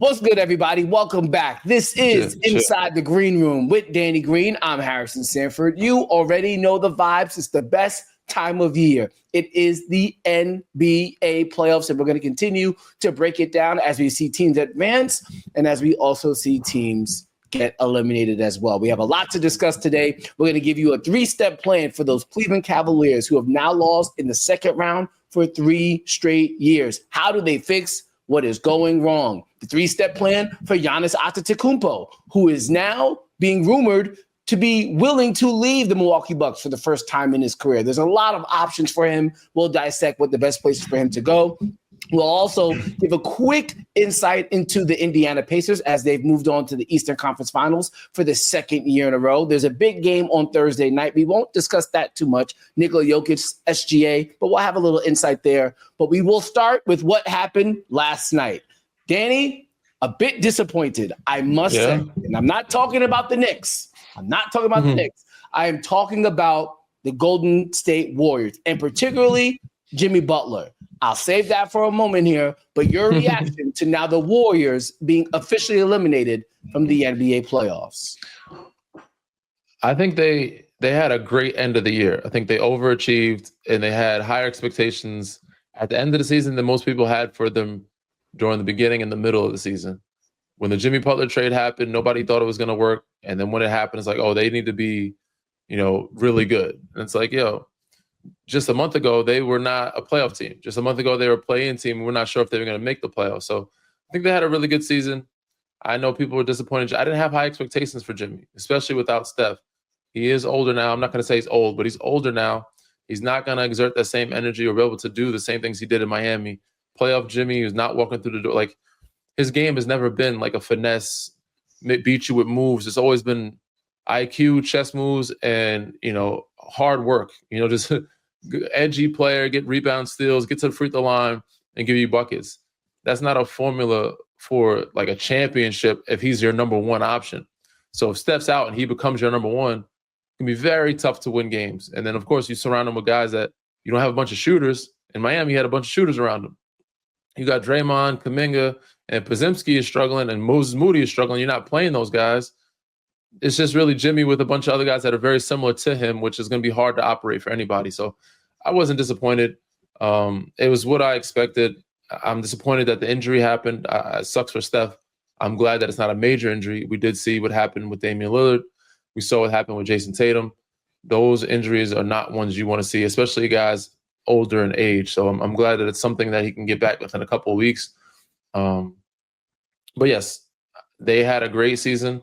What's good, everybody? Welcome back. This is Inside the Green Room with Danny Green. I'm Harrison Sanford. You already know the vibes. It's the best time of year. It is the NBA playoffs, and we're going to continue to break it down as we see teams advance and as we also see teams get eliminated as well. We have a lot to discuss today. We're going to give you a 3-step plan for those Cleveland Cavaliers who have now lost in the second round for 3 straight years. How do they fix what is going wrong? The 3-step plan for Giannis Antetokounmpo, who is now being rumored to be willing to leave the Milwaukee Bucks for the first time in his career. There's a lot of options for him. We'll dissect what the best places for him to go. We'll also give a quick insight into the Indiana Pacers as they've moved on to the Eastern Conference Finals for the second year in a row. There's a big game on Thursday night. We won't discuss that too much. Nikola Jokic, SGA, but we'll have a little insight there. But we will start with what happened last night. Danny, a bit disappointed, I must say. And I'm not talking about the Knicks. I am talking about the Golden State Warriors, and particularly Jimmy Butler. I'll save that for a moment here, but your reaction to now the Warriors being officially eliminated from the NBA playoffs. I think they had a great end of the year. I think they overachieved and they had higher expectations at the end of the season than most people had for them during the beginning and the middle of the season. When the Jimmy Butler trade happened, nobody thought it was going to work. And then when it happened, it's like, oh, they need to be, really good. And it's like, just a month ago, they were not a playoff team. Just a month ago, they were a play-in team. We're not sure if they were going to make the playoffs. So I think they had a really good season. I know people were disappointed. I didn't have high expectations for Jimmy, especially without Steph. He is older now. I'm not going to say he's old, but he's older now. He's not going to exert that same energy or be able to do the same things he did in Miami. Playoff Jimmy is not walking through the door. Like, his game has never been like a finesse, beat you with moves. It's always been IQ, chess moves, and, hard work. Just edgy player, get rebound steals, get to the free throw line, and give you buckets. That's not a formula for like a championship if he's your number one option. So if Steph's out and he becomes your number one, it can be very tough to win games. And then, of course, you surround him with guys that you don't have a bunch of shooters. In Miami, you had a bunch of shooters around him. You got Draymond, Kuminga, and Podziemski is struggling, and Moses Moody is struggling. You're not playing those guys. It's just really Jimmy with a bunch of other guys that are very similar to him, which is going to be hard to operate for anybody. So I wasn't disappointed. It was what I expected. I'm disappointed that the injury happened. It sucks for Steph. I'm glad that it's not a major injury. We did see what happened with Damian Lillard. We saw what happened with Jason Tatum. Those injuries are not ones you want to see, especially guys older in age. So I'm glad that it's something that he can get back within a couple of weeks. But yes, they had a great season.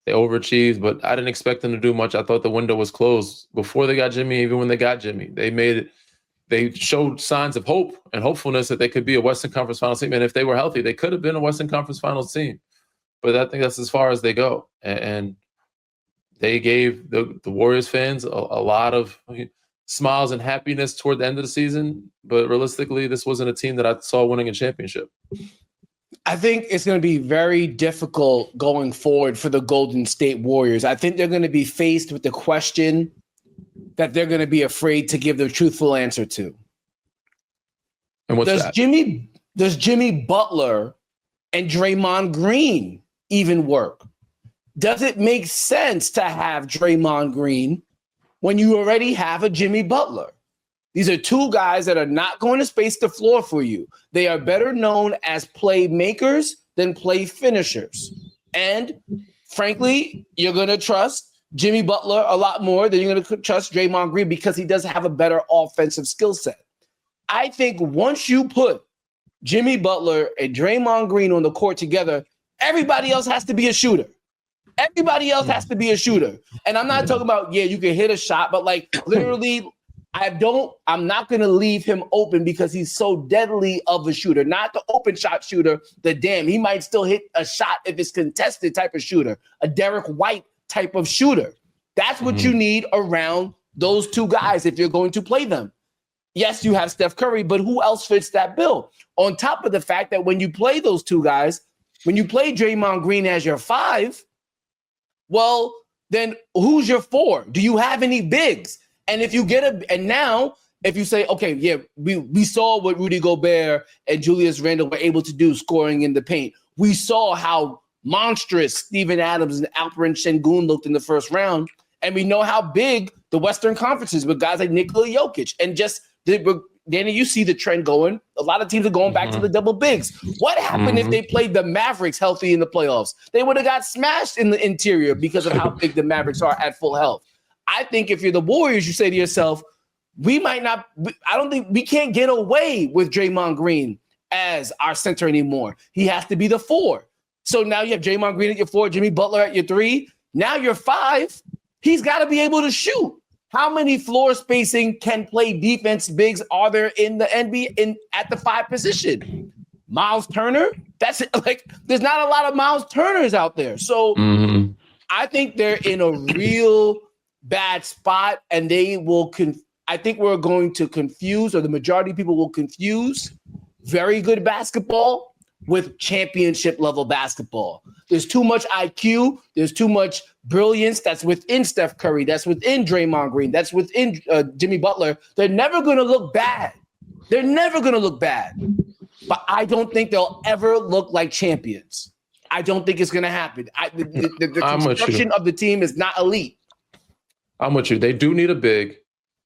They overachieved, but I didn't expect them to do much. I thought the window was closed before they got Jimmy. Even when they got Jimmy, they showed signs of hope and hopefulness that they could be a Western Conference Finals team. And if they were healthy, they could have been a Western Conference Finals team. But I think that's as far as they go. And they gave the Warriors fans a lot of smiles and happiness toward the end of the season. But realistically, this wasn't a team that I saw winning a championship. I think it's going to be very difficult going forward for the Golden State Warriors. I think they're going to be faced with the question that they're going to be afraid to give the truthful answer to. And what's that? Does Jimmy Butler and Draymond Green even work? Does it make sense to have Draymond Green when you already have a Jimmy Butler? These are two guys that are not going to space the floor for you. They are better known as playmakers than play finishers. And frankly, you're going to trust Jimmy Butler a lot more than you're going to trust Draymond Green because he does have a better offensive skill set. I think once you put Jimmy Butler and Draymond Green on the court together, everybody else has to be a shooter. Everybody else has to be a shooter. And I'm not talking about, you can hit a shot, but like literally – I'm not going to leave him open because he's so deadly of a shooter. Not the open shot shooter, he might still hit a shot if it's contested type of shooter, a Derek White type of shooter. That's what you need around those two guys if you're going to play them. Yes, you have Steph Curry, but who else fits that bill? On top of the fact that when you play those two guys, when you play Draymond Green as your 5, well, then who's your 4? Do you have any bigs? And if you if you say, okay, we saw what Rudy Gobert and Julius Randle were able to do scoring in the paint. We saw how monstrous Steven Adams and Alperen Şengün looked in the first round. And we know how big the Western Conference is with guys like Nikola Jokic. And Danny, you see the trend going. A lot of teams are going back to the double bigs. What happened if they played the Mavericks healthy in the playoffs? They would have got smashed in the interior because of how big the Mavericks are at full health. I think if you're the Warriors, you say to yourself, we can't get away with Draymond Green as our center anymore. He has to be the 4. So now you have Draymond Green at your 4, Jimmy Butler at your 3. Now you're 5. He's got to be able to shoot. How many floor spacing can play defense bigs are there in the NBA at the 5 position? Miles Turner? That's like, there's not a lot of Miles Turners out there. So I think they're in a real bad spot, and they will I think we're going to confuse, or the majority of people will confuse, very good basketball with championship level basketball. There's too much IQ. There's too much brilliance that's within Steph Curry. That's within Draymond Green. That's within Jimmy Butler. They're never going to look bad. They're never going to look bad. But I don't think they'll ever look like champions. I don't think it's going to happen. The construction of the team is not elite. I'm with you. They do need a big,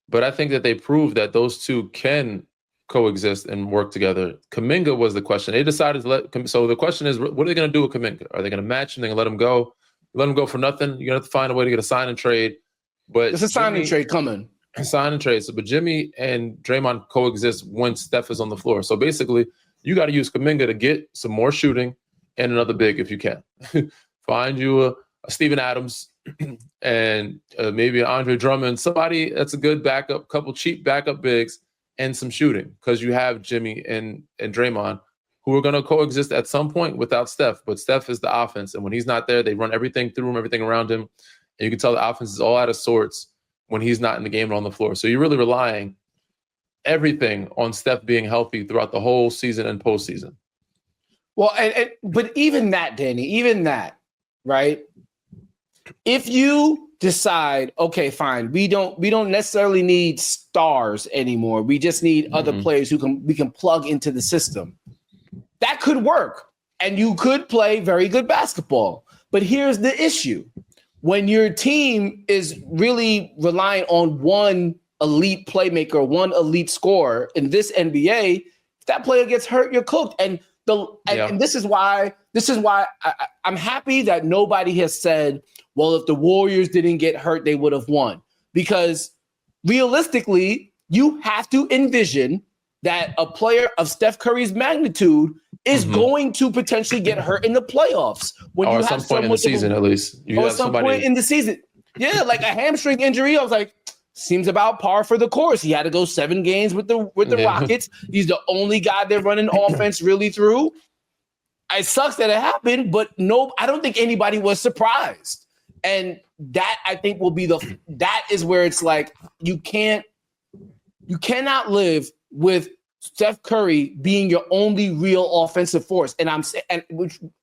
but I think that they proved that those two can coexist and work together. Kuminga was the question. They decided to so the question is, what are they going to do with Kuminga? Are they going to match him? They're going to let him go? Let him go for nothing? You're going to have to find a way to get a sign and trade. But there's a sign and trade coming. Sign and trade. So, but Jimmy and Draymond coexist when Steph is on the floor. So basically, you got to use Kuminga to get some more shooting and another big if you can. Find you a Steven Adams and maybe an Andre Drummond, somebody that's a good backup, couple cheap backup bigs, and some shooting, because you have Jimmy and Draymond who are going to coexist at some point without Steph. But Steph is the offense, and when he's not there, they run everything through him, everything around him. And you can tell the offense is all out of sorts when he's not in the game or on the floor. So you're really relying everything on Steph being healthy throughout the whole season and postseason. Well, but even that, Danny, right? If you decide, okay, fine, we don't necessarily need stars anymore. We just need other players we can plug into the system. That could work, and you could play very good basketball. But here's the issue. When your team is really relying on one elite playmaker, one elite scorer in this NBA, if that player gets hurt, you're cooked. And this is why I'm happy that nobody has said, well, if the Warriors didn't get hurt, they would have won. Because realistically, you have to envision that a player of Steph Curry's magnitude is going to potentially get hurt in the playoffs. When you at have some point in the season, at least. Or some point in the season. Yeah, like a hamstring injury. I was like, seems about par for the course. He had to go 7 games with the Rockets. He's the only guy they're running offense really through. It sucks that it happened, but no, I don't think anybody was surprised. And that, I think, will be that is where it's like you cannot live with Steph Curry being your only real offensive force. And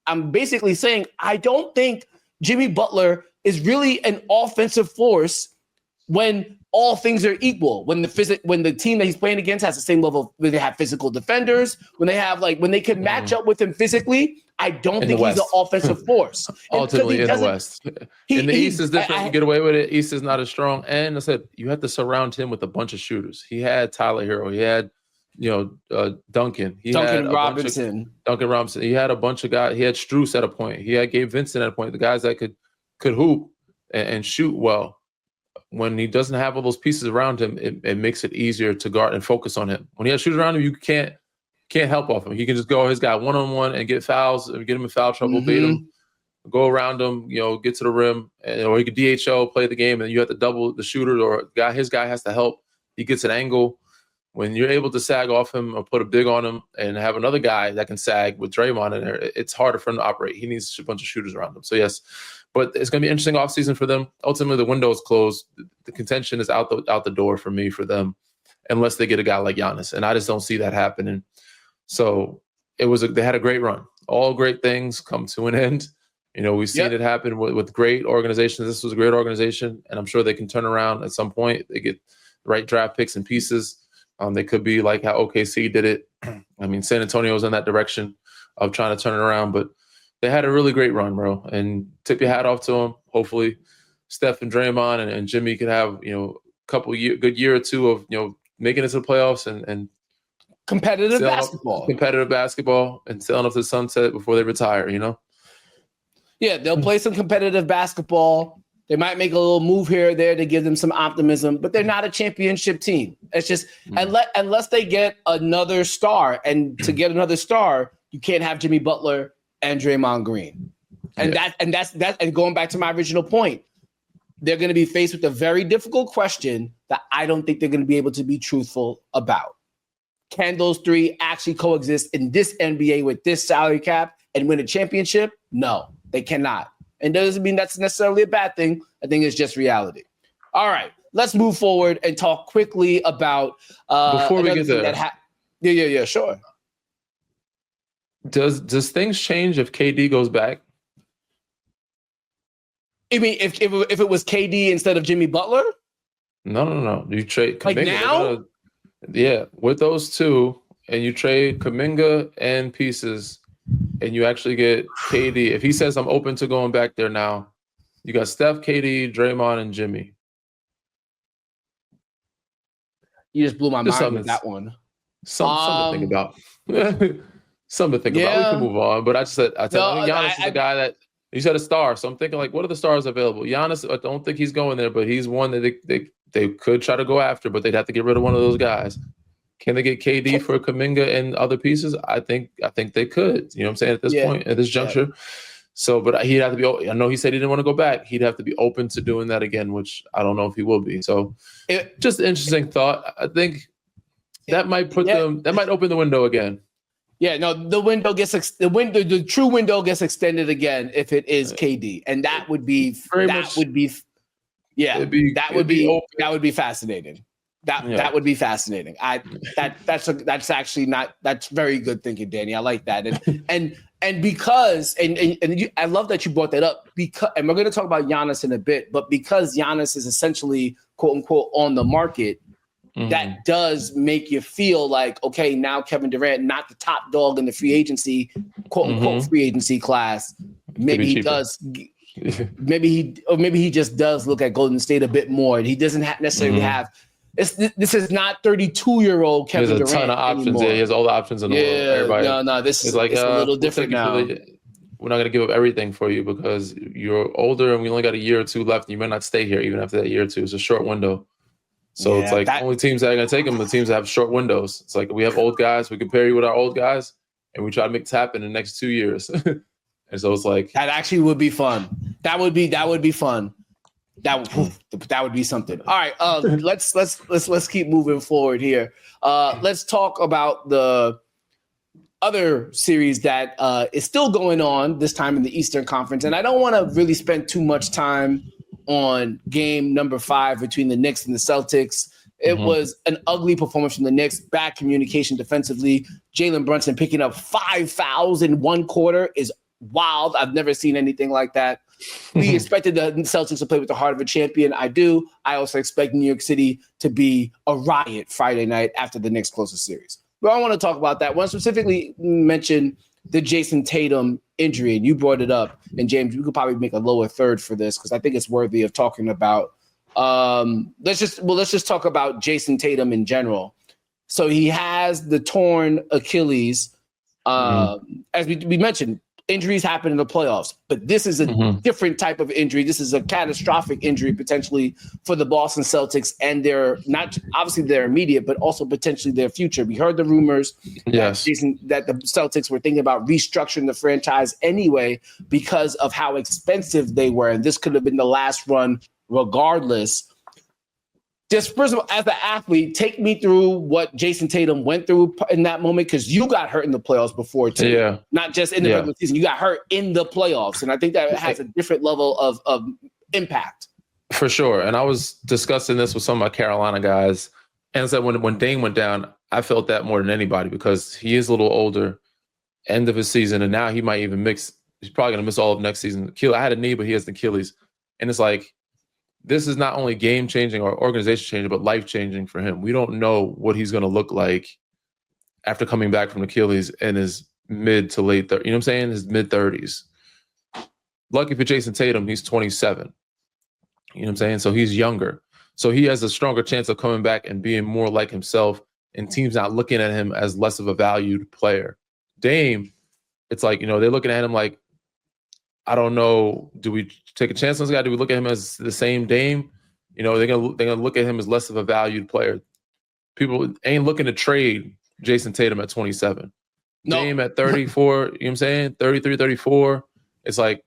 I'm basically saying I don't think Jimmy Butler is really an offensive force when all things are equal. When the team that he's playing against has the same level, when they have physical defenders, when they can match up with him physically, I don't think he's an offensive force. Ultimately in the West. In the East is different. You get away with it. East is not as strong. And I said, you have to surround him with a bunch of shooters. He had Tyler Hero. He had, Duncan. Duncan Robinson. He had a bunch of guys. He had Strus at a point. He had Gabe Vincent at a point. The guys that could hoop and shoot well. When he doesn't have all those pieces around him, it makes it easier to guard and focus on him. When he has shooters around him, you can't help off him. He can just go his guy one-on-one and get fouls, get him in foul trouble, bait him, go around him, get to the rim, or he could DHO, play the game, and you have to double the shooter, or his guy has to help. He gets an angle. When you're able to sag off him or put a big on him and have another guy that can sag with Draymond in there, it's harder for him to operate. He needs a bunch of shooters around him. So, yes, but it's going to be an interesting offseason for them. Ultimately, the window is closed. The contention is out the door for me for them, unless they get a guy like Giannis. And I just don't see that happening. So they had a great run. All great things come to an end. We've seen it happen with great organizations. This was a great organization, and I'm sure they can turn around at some point. They get the right draft picks and pieces. They could be like how OKC did it. I mean, San Antonio was in that direction of trying to turn it around. But they had a really great run, bro. And tip your hat off to them. Hopefully, Steph and Draymond and Jimmy could have good year or two of making it to the playoffs and competitive basketball and sailing up to the sunset before they retire. Yeah, they'll play some competitive basketball. They might make a little move here or there to give them some optimism, but they're not a championship team. It's just unless they get another star, and to get another star, you can't have Jimmy Butler and Draymond Green. And that's and going back to my original point, they're going to be faced with a very difficult question that I don't think they're going to be able to be truthful about. Can those three actually coexist in this NBA with this salary cap and win a championship? No, they cannot. And doesn't mean that's necessarily a bad thing. I think it's just reality. All right, let's move forward and talk quickly about before we get there. Yeah, sure. Does things change if KD goes back? You mean if it was KD instead of Jimmy Butler? No. You trade like Kuminga, now? With those two, and you trade Kuminga and pieces. And you actually get KD. If he says I'm open to going back there now, you got Steph, KD, Draymond, and Jimmy. You just blew my mind with that one. Something to think about. Something to think about. We can move on. But Giannis is a guy that you said a star. So I'm thinking what are the stars available? Giannis, I don't think he's going there, but he's one that they could try to go after, but they'd have to get rid of one of those guys. Can they get KD for Kuminga and other pieces? I think they could. You know what I'm saying? At this point, at this juncture. Yeah. So, but he'd have to be. I know he said he didn't want to go back. He'd have to be open to doing that again, which I don't know if he will be. So, just an interesting thought. I think that might put them. That might open the window again. Yeah, no, the true window gets extended again if it is KD, and that would be fascinating. That would be fascinating. That's actually not. That's very good thinking, Danny. I like that. And because I love that you brought that up because, and we're going to talk about Giannis in a bit, but because Giannis is essentially quote unquote on the market, that does make you feel like, okay, now Kevin Durant, not the top dog in the free agency, quote unquote free agency class, maybe he does. Maybe he just does look at Golden State a bit more, and he doesn't necessarily have. This is not 32-year-old Kevin Durant. There's a ton of options. Anymore. Yeah, he has all the options in the world. Everybody, this is like it's a little different now. We're not going to give up everything for you because you're older and we only got a year or two left. And you might not stay here even after that year or two. It's a short window. So it's like only teams that are going to take them are the teams that have short windows. It's like we have old guys. We can pair you with our old guys, and we try to make this happen in the next 2 years. And so it's like that actually would be fun. That would be fun. That would be something. All right, let's keep moving forward here. Let's talk about the other series that is still going on this time in the Eastern Conference, and I don't want to really spend too much time on game number 5 between the Knicks and the Celtics. It was an ugly performance from the Knicks, bad communication defensively. Jalen Brunson picking up 5 fouls in one quarter is wild. I've never seen anything like that. We expected the Celtics to play with the heart of a champion. I do. I also expect New York City to be a riot Friday night after the Knicks close the series. But I want to talk about that. I want to specifically mention the Jason Tatum injury, and you brought it up. And James, we could probably make a lower third for this because I think it's worthy of talking about. Let's just talk about Jason Tatum in general. So he has the torn Achilles. As we mentioned, injuries happen in the playoffs, but this is a different type of injury. This is a catastrophic injury potentially for the Boston Celtics and their not obviously their immediate, but also potentially their future. We heard the rumors that the Celtics were thinking about restructuring the franchise anyway because of how expensive they were, and this could have been the last run regardless. Just first of all, as an athlete, take me through what Jason Tatum went through in that moment, because you got hurt in the playoffs before too. Yeah. Not just in the regular season. You got hurt in the playoffs. And I think that has a different level of impact. For sure. And I was discussing this with some of my Carolina guys. And it's like when Dame went down, I felt that more than anybody because he is a little older, end of his season, and now he might even miss. He's probably going to miss all of next season. I had a knee, but he has the Achilles. And it's like, this is not only game-changing or organization-changing, but life-changing for him. We don't know what he's going to look like after coming back from Achilles and his mid to late 30s. You know what I'm saying? His mid 30s. Lucky for Jason Tatum, he's 27. You know what I'm saying? So he's younger. So he has a stronger chance of coming back and being more like himself, and teams not looking at him as less of a valued player. Dame, it's like, they're looking at him like, I don't know, do we take a chance on this guy? Do we look at him as the same Dame? They're gonna look at him as less of a valued player. People ain't looking to trade Jason Tatum at 27. No. Dame at 34, you know what I'm saying? 33, 34. It's like,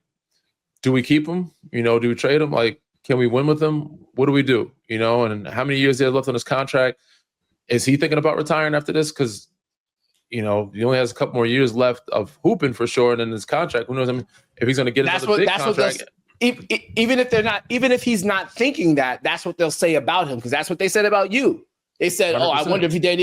do we keep him? Do we trade him? Like, can we win with him? What do we do? And how many years he has left on his contract? Is he thinking about retiring after this? Because, he only has a couple more years left of hooping for sure. And in his contract, who knows? I mean, if he's going to get another big contract. Even if he's not thinking that, that's what they'll say about him. Because that's what they said about you. They said, 100%. I wonder if he did.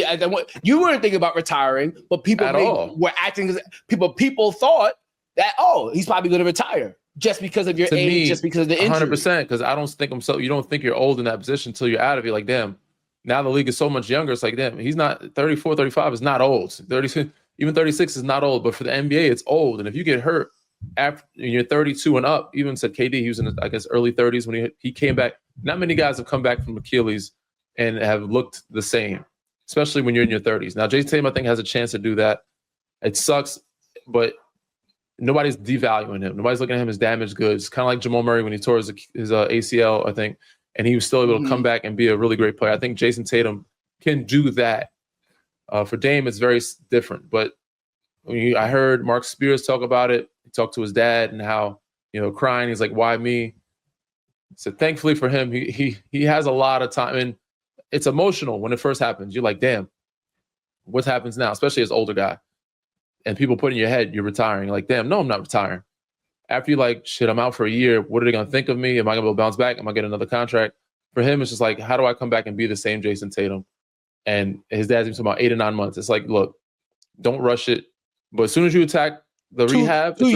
You weren't thinking about retiring, but people were acting. People thought that, he's probably going to retire. Just because of your age, just because of the injury. 100%, because I don't think you don't think you're old in that position until you're out of it. Like, damn, now the league is so much younger. It's like, damn, he's not 34, 35 is not old. 30, even 36 is not old. But for the NBA, it's old. And if you get hurt after you're 32 and up, even said KD, he was in, I guess, early 30s when he came back. Not many guys have come back from Achilles and have looked the same, especially when you're in your 30s. Now, Jason Tatum, I think, has a chance to do that. It sucks, but nobody's devaluing him. Nobody's looking at him as damaged goods. Kind of like Jamal Murray when he tore his ACL, I think, and he was still able to come back and be a really great player. I think Jason Tatum can do that. For Dame, it's very different. But I heard Mark Spears talk about it. He talked to his dad and how, crying. He's like, "Why me?" So thankfully for him, he has a lot of time, and it's emotional when it first happens. You're like, "Damn, what happens now?" Especially as an older guy. And people put in your head, you're retiring. You're like, damn, no, I'm not retiring. After you're like, shit, I'm out for a year. What are they going to think of me? Am I going to be able to bounce back? Am I getting another contract? For him, it's just like, how do I come back and be the same Jason Tatum? And his dad's been talking about 8 or 9 months. It's like, look, don't rush it. But as soon as you attack the rehab, too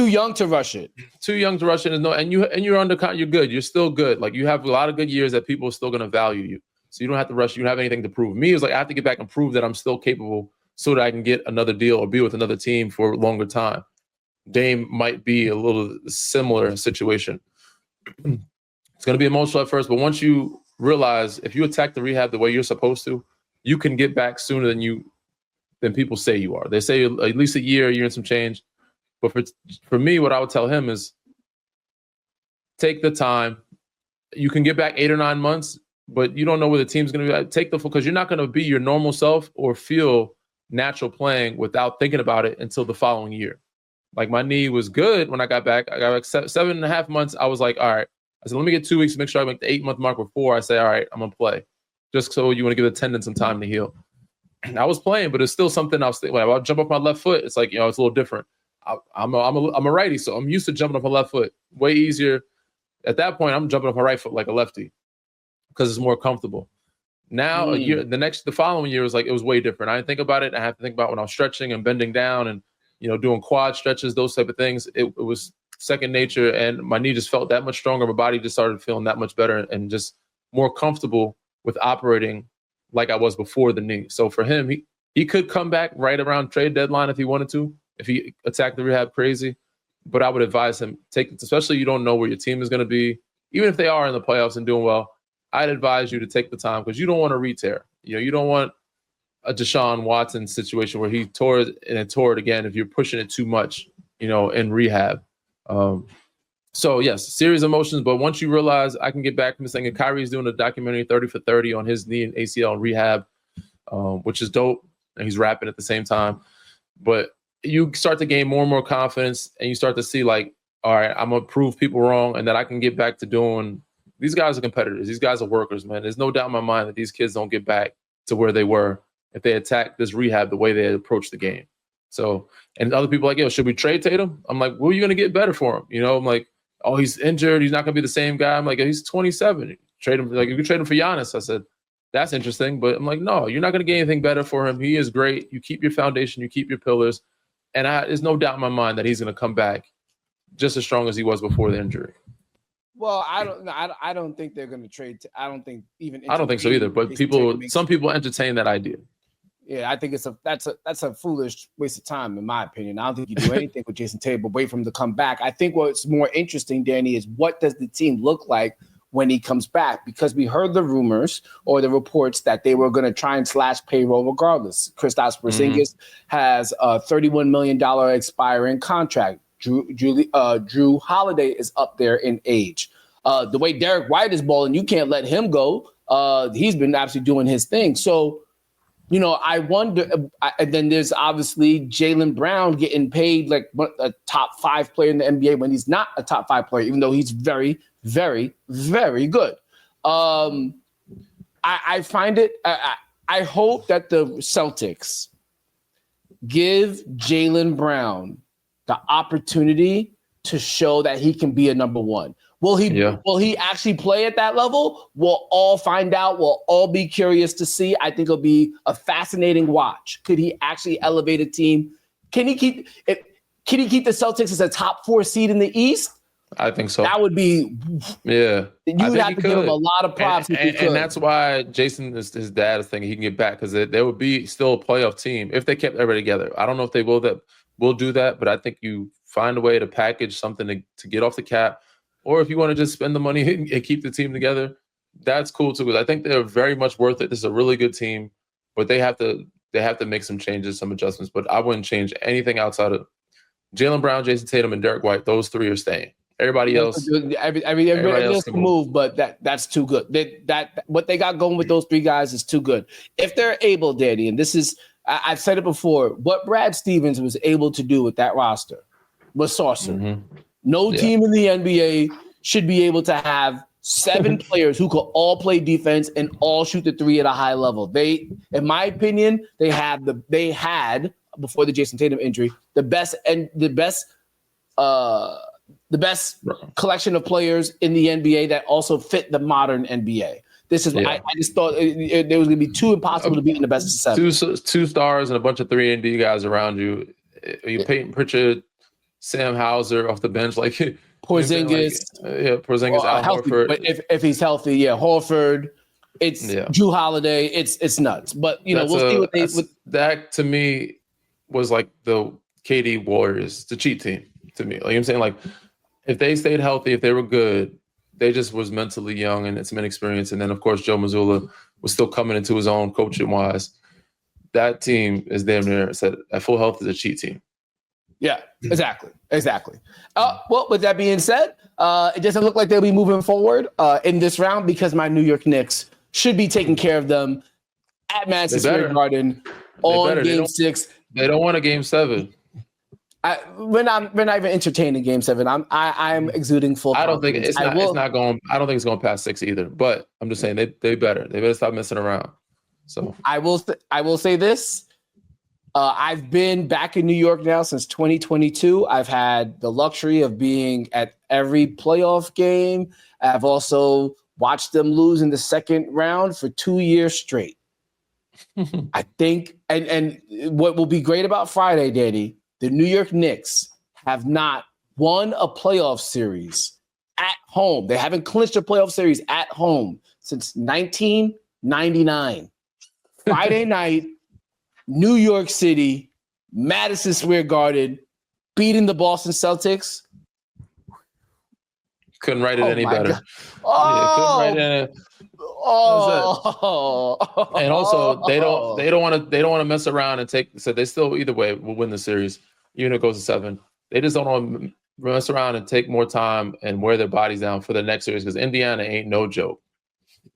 young to rush it. Too young to rush it. And you're under, you're good. You're still good. Like, you have a lot of good years that people are still going to value you. So you don't have to rush. You don't have anything to prove. Me, it's like, I have to get back and prove that I'm still capable, so that I can get another deal or be with another team for a longer time. Dame might be a little similar situation. It's going to be emotional at first, but once you realize if you attack the rehab the way you're supposed to, you can get back sooner than people say you are. They say at least a year and some change. But for me, what I would tell him is take the time. You can get back 8 or 9 months, but you don't know where the team's going to be. Take the full, because you're not going to be your normal self or feel natural playing without thinking about it until the following year. Like, my knee was good when I got back. I got like 7.5 months. I was like, all right. I said, let me get 2 weeks to make sure I make the 8-month mark before I say, all right, I'm going to play. Just so you want to give the tendon some time to heal. I was playing, but it's still something I was thinking. When I jump off my left foot, it's like, it's a little different. I'm a righty, so I'm used to jumping off my left foot. Way easier. At that point, I'm jumping off my right foot like a lefty because it's more comfortable. Now, the following year was like, it was way different. I didn't think about it. I have to think about when I was stretching and bending down and, doing quad stretches, those type of things. It was second nature, and my knee just felt that much stronger. My body just started feeling that much better and just more comfortable with operating like I was before the knee. So for him, he could come back right around trade deadline if he wanted to, if he attacked the rehab crazy. But I would advise him, especially you don't know where your team is going to be. Even if they are in the playoffs and doing well, I'd advise you to take the time because you don't want to re-tear. You don't want a Deshaun Watson situation where he tore it again if you're pushing it too much, in rehab. So, yes, serious emotions. But once you realize I can get back from this thing, and Kyrie's doing a documentary 30 for 30 on his knee and ACL and rehab, which is dope. And he's rapping at the same time. But you start to gain more and more confidence, and you start to see like, all right, I'm going to prove people wrong and that I can get back to doing. These guys are competitors. These guys are workers, man. There's no doubt in my mind that these kids don't get back to where they were if they attack this rehab the way they approach the game. So, and other people are like, yo, should we trade Tatum? I'm like, what are you going to get better for him? I'm like, oh, he's injured. He's not going to be the same guy. I'm like, he's 27. Trade him. Like, you could trade him for Giannis. I said, that's interesting. But I'm like, no, you're not going to get anything better for him. He is great. You keep your foundation. You keep your pillars. And there's no doubt in my mind that he's going to come back just as strong as he was before the injury. Well, I don't think they're going to trade. I don't think so either. But some people entertain that idea. Yeah, I think that's a foolish waste of time, in my opinion. I don't think you do anything with Jason Tatum, but wait for him to come back. I think what's more interesting, Danny, is what does the team look like when he comes back? Because we heard the rumors or the reports that they were going to try and slash payroll regardless. Kristaps Porzingis has a $31 million expiring contract. Drew Holiday is up there in age. The way Derek White is balling, you can't let him go. He's been absolutely doing his thing. So, I wonder. And then there's obviously Jaylen Brown getting paid like a top 5 player in the NBA when he's not a top 5 player, even though he's very, very, very good. I find it. I hope that the Celtics give Jaylen Brown the opportunity to show that he can be a number one. Will he actually play at that level? We'll all find out. We'll all be curious to see. I think it'll be a fascinating watch. Could he actually elevate a team? Can he keep the Celtics as a top 4 seed in the East? I think so. That would be. Yeah. You would have to give him a lot of props. And that's why Jason, his dad, is thinking he can get back, because there would be still a playoff team if they kept everybody together. I don't know if they will do that, but I think you find a way to package something to get off the cap. Or if you want to just spend the money and keep the team together, that's cool too. Because I think they're very much worth it. This is a really good team, but they have to make some changes, some adjustments. But I wouldn't change anything outside of Jaylen Brown, Jason Tatum, and Derek White. Those 3 are staying. Everybody else, everybody else can move, but that's too good. That what they got going with those 3 guys is too good. If they're able, Danny, and this is, I've said it before, what Brad Stevens was able to do with that roster was sorcery. Mm-hmm. No team in the NBA should be able to have 7 players who could all play defense and all shoot the 3 at a high level. They, in my opinion, they had before the Jason Tatum injury, the best collection of players in the NBA that also fit the modern NBA. This is I just thought there was going to be too impossible to beat in the best of 7. 2 stars and a bunch of 3-and-D guys around you. You Peyton Pritchard, Sam Hauser off the bench, like Porzingis. Porzingis, Al healthy, Horford. But if he's healthy, Horford. It's Drew Holiday. It's nuts. But we'll see what they. That to me was like the KD Warriors, the cheat team to me. Like I'm saying, like if they stayed healthy, if they were good, they just was mentally young and some inexperience. And then of course Joe Mazzulla was still coming into his own coaching wise. That team is damn near said at full health is a cheat team. Yeah, exactly. Well, with that being said, it doesn't look like they'll be moving forward in this round because my New York Knicks should be taking care of them at Madison Square Garden on Game 6. They don't want a Game 7. We're not even entertaining Game 7. I'm exuding full. I don't think it's not going. I don't think it's going past 6 either. But I'm just saying they better stop messing around. So I will say this. I've been back in New York now since 2022. I've had the luxury of being at every playoff game. I've also watched them lose in the second round for 2 years straight. I think, and what will be great about Friday, Danny, the New York Knicks have not won a playoff series at home. They haven't clinched a playoff series at home since 1999. Friday night, New York City, Madison Square Garden, beating the Boston Celtics. Couldn't write it any better. Couldn't write it. And also, they don't want to mess around and take. So they still either way will win the series, even if it goes to 7. They just don't want to mess around and take more time and wear their bodies down for the next series because Indiana ain't no joke.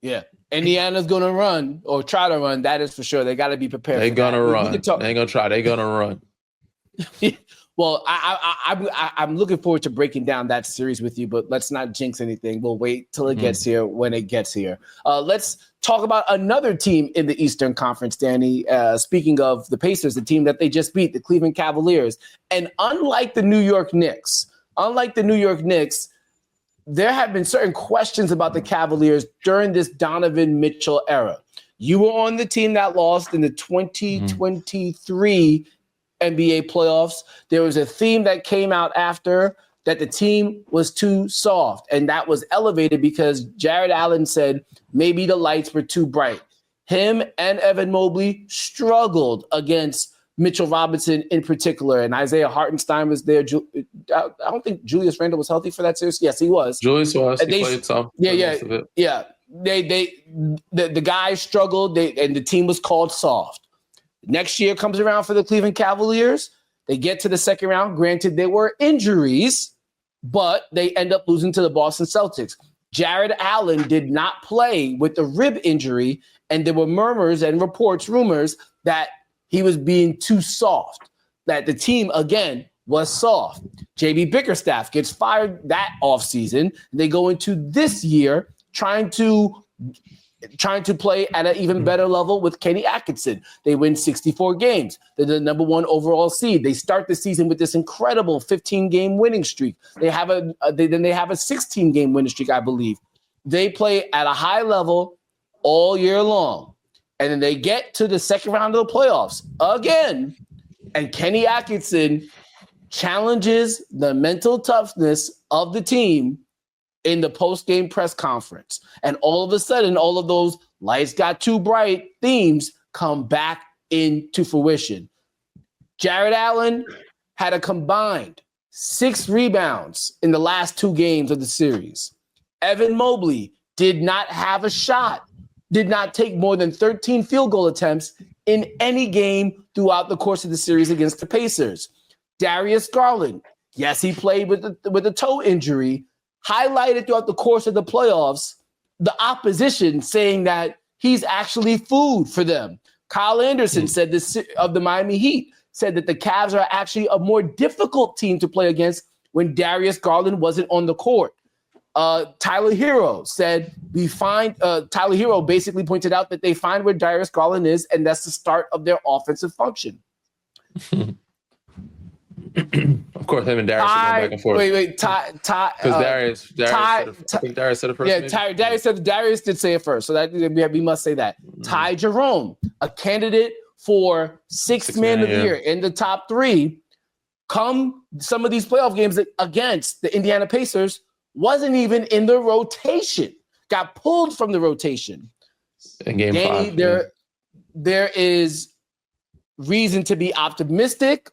Yeah. Indiana's going to run or try to run. That is for sure. They got to be prepared. They're going to run. They ain't going to try. They're going to run. Well, I'm looking forward to breaking down that series with you, but let's not jinx anything. We'll wait till it gets here when it gets here. Let's talk about another team in the Eastern Conference, Danny. Speaking of the Pacers, the team that they just beat, the Cleveland Cavaliers. And unlike the New York Knicks, there have been certain questions about the Cavaliers during this Donovan Mitchell era. You were on the team that lost in the 2023 NBA playoffs. There was a theme that came out after that the team was too soft, and that was elevated because Jared Allen said maybe the lights were too bright. him and Evan Mobley struggled against Mitchell Robinson in particular, and Isaiah Hartenstein was there. I don't think Julius Randle was healthy for that series. Yes, he was. Julius was. He played some. Yeah. The guys struggled, and the team was called soft. Next year comes around for the Cleveland Cavaliers. They get to the second round. Granted, there were injuries, but they end up losing to the Boston Celtics. Jared Allen did not play with a rib injury, and there were murmurs and rumors that he was being too soft, that the team, again, was soft. JB Bickerstaff gets fired that offseason. They go into this year trying to play at an even better level with Kenny Atkinson. They win 64 games. They're the number one overall seed. They start the season with this incredible 15-game winning streak. They have a 16-game winning streak, I believe. They play at a high level all year long. And then they get to the second round of the playoffs again. And Kenny Atkinson challenges the mental toughness of the team in the post-game press conference. And all of a sudden, all of those lights got too bright themes come back into fruition. Jared Allen had a combined 6 rebounds in the last 2 games of the series. Evan Mobley did not have a shot, did not take more than 13 field goal attempts in any game throughout the course of the series against the Pacers. Darius Garland, yes, he played with a toe injury, highlighted throughout the course of the playoffs, the opposition saying that he's actually food for them. Kyle Anderson said this of the Miami Heat, said that the Cavs are actually a more difficult team to play against when Darius Garland wasn't on the court. Tyler Hero said Tyler Hero basically pointed out that they find where Darius Garland is, and that's the start of their offensive function. Of course, him and Darius are going back and forth. Because Darius said it first. Yeah, Darius did say it first, so that we must say that. Ty Jerome, a candidate for sixth man of the year in the top 3, come some of these playoff games against the Indiana Pacers, wasn't even in the rotation, got pulled from the rotation. In game 5. There is reason to be optimistic,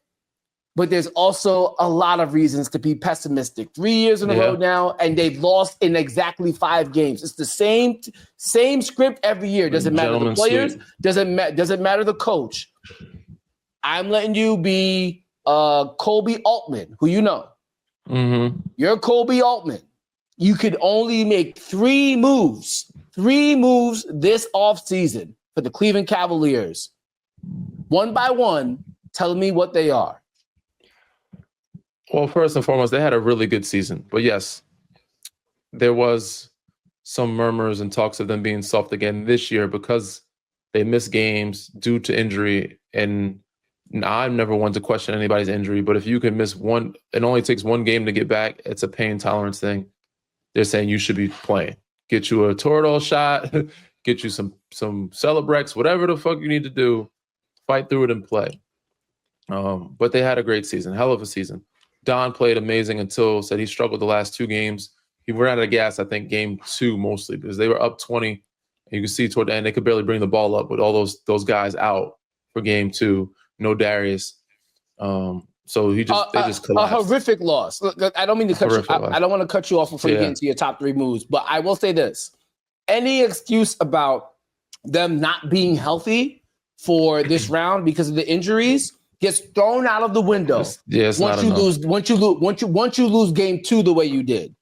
but there's also a lot of reasons to be pessimistic. 3 years in a row now, and they've lost in exactly 5 games. It's the same script every year. Doesn't matter the players, doesn't matter the coach. I'm letting you be Kobe Altman, who you know. Mm-hmm. You're Kobe Altman. You could only make 3 moves this offseason for the Cleveland Cavaliers. One by one, tell me what they are. Well, first and foremost, they had a really good season. But yes, there was some murmurs and talks of them being soft again this year because they missed games due to injury. And I'm never one to question anybody's injury, but if you can miss one, it only takes 1 game to get back. It's a pain tolerance thing. They're saying you should be playing. Get you a Toradol shot, get you some Celebrex, whatever the fuck you need to do, fight through it and play. But they had a great season, hell of a season. Don played amazing until said he struggled the last 2 games. He ran out of gas, I think, game 2 mostly because they were up 20. And you can see toward the end they could barely bring the ball up with all those guys out for game 2. No Darius. So they just collapsed. A horrific loss. Look, I don't mean to cut you. I don't want to cut you off before you get into your top 3 moves, but I will say this: any excuse about them not being healthy for this round because of the injuries gets thrown out of the window. Once you lose game 2 the way you did,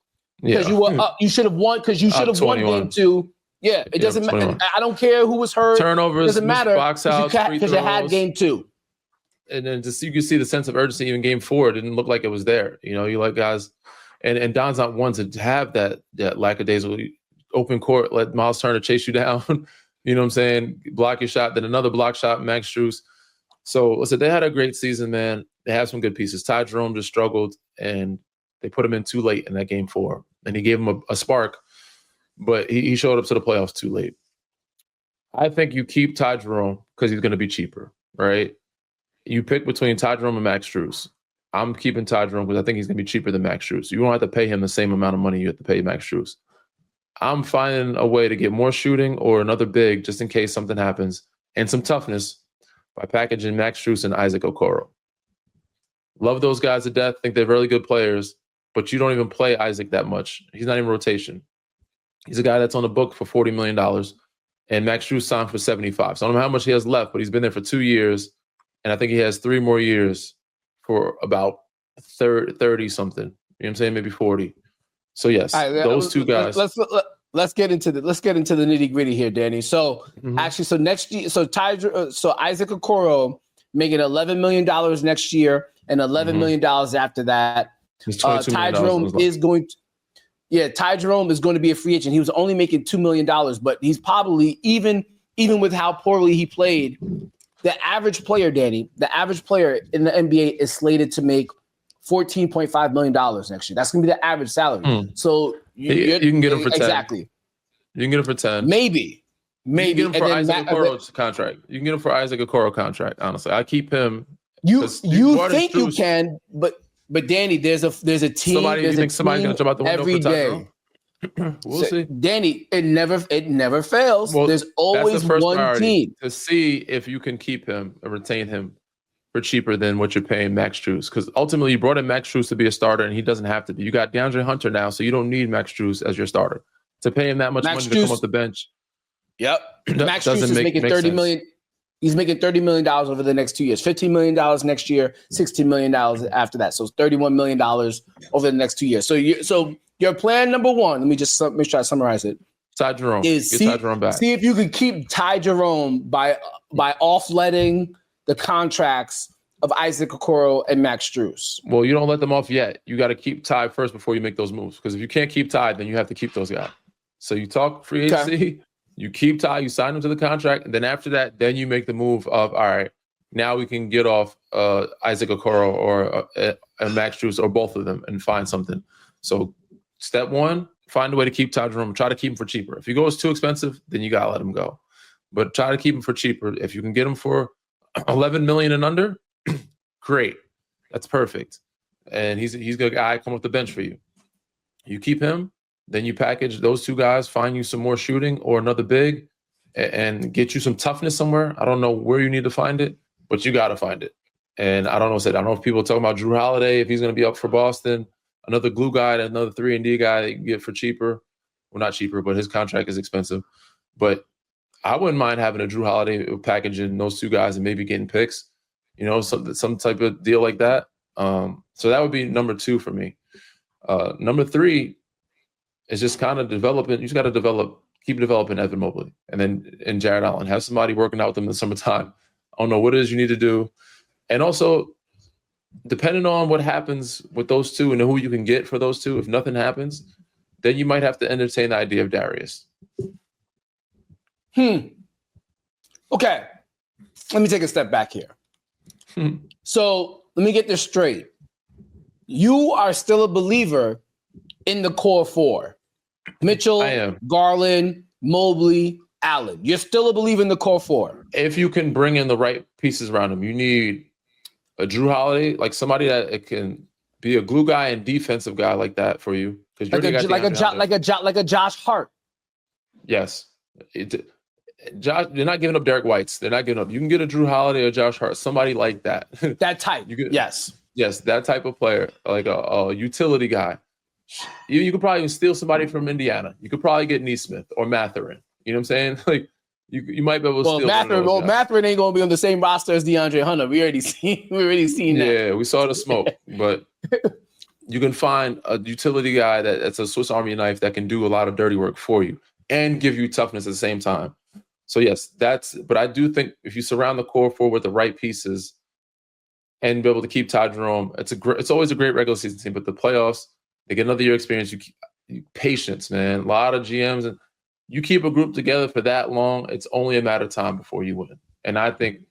because you were up, you should have won because you should have won game 2. Yeah, it doesn't matter. I don't care who was hurt. Turnovers, doesn't matter box outs, because you had game 2. And then just you can see the sense of urgency. Even game 4, it didn't look like it was there. You know, you like guys, and Don's not one to have that lackadaisical open court. Let Miles Turner chase you down. You know what I'm saying? Block your shot, then another block shot, Max Strus. So listen, they had a great season, man. They have some good pieces. Ty Jerome just struggled, and they put him in too late in that game 4, and he gave him a spark, but he showed up to the playoffs too late. I think you keep Ty Jerome because he's going to be cheaper, right? You pick between Ty Jerome and Max Strus. I'm keeping Ty Jerome because I think he's going to be cheaper than Max Strus. You won't have to pay him the same amount of money you have to pay Max Strus. I'm finding a way to get more shooting or another big just in case something happens, and some toughness by packaging Max Strus and Isaac Okoro. Love those guys to death. Think they're really good players, but you don't even play Isaac that much. He's not even rotation. He's a guy that's on the book for $40 million, and Max Strus signed for $75. So I don't know how much he has left, but he's been there for 2 years, and I think he has 3 more years for about 30-something. You know what I'm saying? Maybe 40. So yes, those two guys. Let's get into the nitty gritty here, Danny. So actually, so next year, so Isaac Okoro making $11 million next year and $11 million after that. Ty Jerome is going to, Ty Jerome is going to be a free agent. He was only making $2 million, but he's probably even with how poorly he played, the average player, Danny, the average player in the NBA is slated to make $14.5 million next year. That's going to be the average salary. So you can get him for 10. Exactly. You can get him for 10. Maybe. You can get him for Isaac Okoro's contract. You can get him for Isaac Okoro contract. Honestly, I keep him. You think you can, but Danny, there's a team. You think somebody's going to jump out the window every day? We'll see. Danny, it never fails. Well, there's always one team to see if you can keep him and retain him for cheaper than what you're paying Max Strus. Because ultimately, you brought in Max Strus to be a starter, and he doesn't have to be. You got DeAndre Hunter now, so you don't need Max Strus as your starter. To pay him that much money to come off the bench. Yep. Max Strus is making $30 million. He's making $30 million over the next 2 years. $15 million next year, $16 million after that. So it's $31 million over the next 2 years. So your plan number one, let me try to summarize it. Ty Jerome. Ty Jerome back. See if you can keep Ty Jerome by offletting the contracts of Isaac Okoro and Max Strus. Well, you don't let them off yet. You got to keep Ty first before you make those moves. Because if you can't keep Ty, then you have to keep those guys. So you talk free agency, you keep Ty, you sign him to the contract, and then after that, then you make the move of, all right, now we can get off Isaac Okoro or Max Strus or both of them and find something. So step one, find a way to keep Ty Jerome. Try to keep him for cheaper. If he goes too expensive, then you got to let him go. But try to keep him for cheaper. If you can get him for $11 million and under, great. That's perfect. And he's a good guy come off the bench for you. You keep him, then you package those two guys, find you some more shooting or another big, and get you some toughness somewhere. I don't know where you need to find it, but you got to find it. And I don't know if people are talking about Drew Holiday, if he's going to be up for Boston, another glue guy, another 3-and-D guy that you can get for cheaper. Well, not cheaper, but his contract is expensive. But I wouldn't mind having a Drew Holiday packaging those two guys and maybe getting picks, some type of deal like that. So that would be number 2 for me. Number 3 is just kind of developing. You just got to keep developing Evan Mobley and Jared Allen. Have somebody working out with them in the summertime. I don't know what it is you need to do. And also, depending on what happens with those two and who you can get for those two, if nothing happens, then you might have to entertain the idea of Darius. Okay. Let me take a step back here. So let me get this straight. You are still a believer in the core 4. Mitchell, Garland, Mobley, Allen. You're still a believer in the core 4. If you can bring in the right pieces around him, you need a Drew Holiday, like somebody that can be a glue guy and defensive guy like that for you. Like a Josh Hart. Yes. Josh, they're not giving up Derek Whites. They're not giving up. You can get a Drew Holiday or Josh Hart, somebody like that. That type. Yes, that type of player, like a utility guy. You could probably steal somebody from Indiana. You could probably get Neesmith or Mathurin. You know what I'm saying? Like you might be able to steal. Mathurin ain't gonna be on the same roster as DeAndre Hunter. We already seen that. Yeah, we saw the smoke. But you can find a utility guy that's a Swiss Army knife that can do a lot of dirty work for you and give you toughness at the same time. So yes, but I do think if you surround the core 4 with the right pieces and be able to keep Ty Jerome, it's always a great regular season team. But the playoffs, they get another year experience. You patience, man. A lot of GMs, and you keep a group together for that long, it's only a matter of time before you win. And I think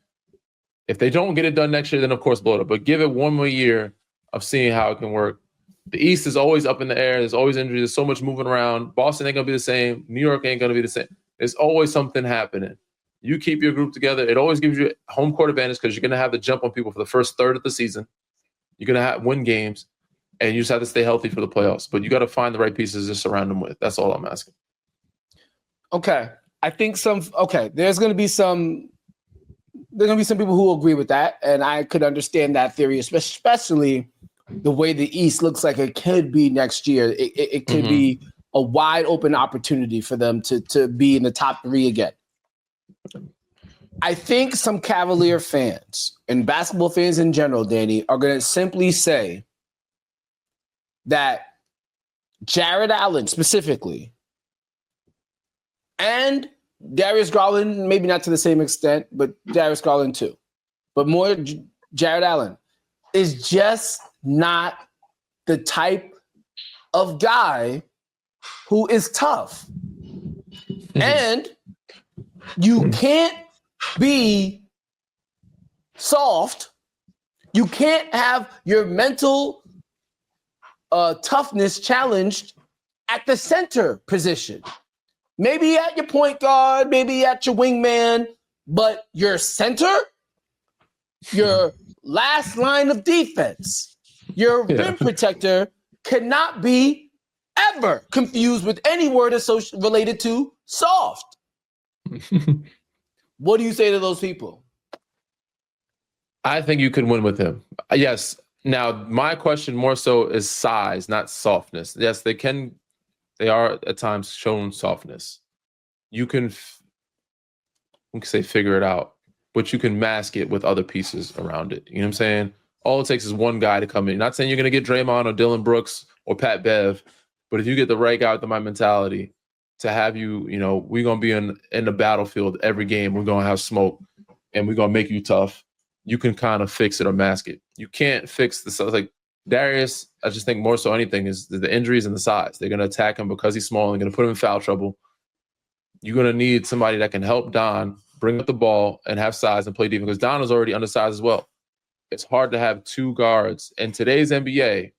if they don't get it done next year, then of course blow it up. But give it one more year of seeing how it can work. The East is always up in the air. There's always injuries. There's so much moving around. Boston ain't gonna be the same. New York ain't gonna be the same. There's always something happening. You keep your group together. It always gives you home court advantage because you're going to have to jump on people for the first third of the season. You're going to win games, and you just have to stay healthy for the playoffs. But you got to find the right pieces to surround them with. That's all I'm asking. Okay. I think there's going to be some people who agree with that, and I could understand that theory, especially the way the East looks like it could be next year. It could be a wide open opportunity for them to be in the top 3 again. I think some Cavalier fans and basketball fans in general, Danny, are going to simply say that Jared Allen specifically and Darius Garland, maybe not to the same extent, but Darius Garland too, but more Jared Allen is just not the type of guy who is tough. And you can't be soft. You can't have your mental toughness challenged at the center position. Maybe at your point guard, maybe at your wingman, but your center, your last line of defense, your rim protector cannot be ever confused with any word related to soft. What do you say to those people? I think you could win with him. Yes. Now, my question more so is size, not softness. Yes, they are at times shown softness. You can, we can say figure it out, but you can mask it with other pieces around it. You know what I'm saying? All it takes is one guy to come in. Not saying you're going to get Draymond or Dylan Brooks or Pat Bev, but if you get the right guy with the right mentality to have you, we're going to be in the battlefield every game. We're going to have smoke and we're going to make you tough. You can kind of fix it or mask it. You can't fix the stuff like Darius. I just think more so anything is the injuries and the size. They're going to attack him because he's small and going to put him in foul trouble. You're going to need somebody that can help Don bring up the ball and have size and play defense because Don is already undersized as well. It's hard to have 2 guards in today's NBA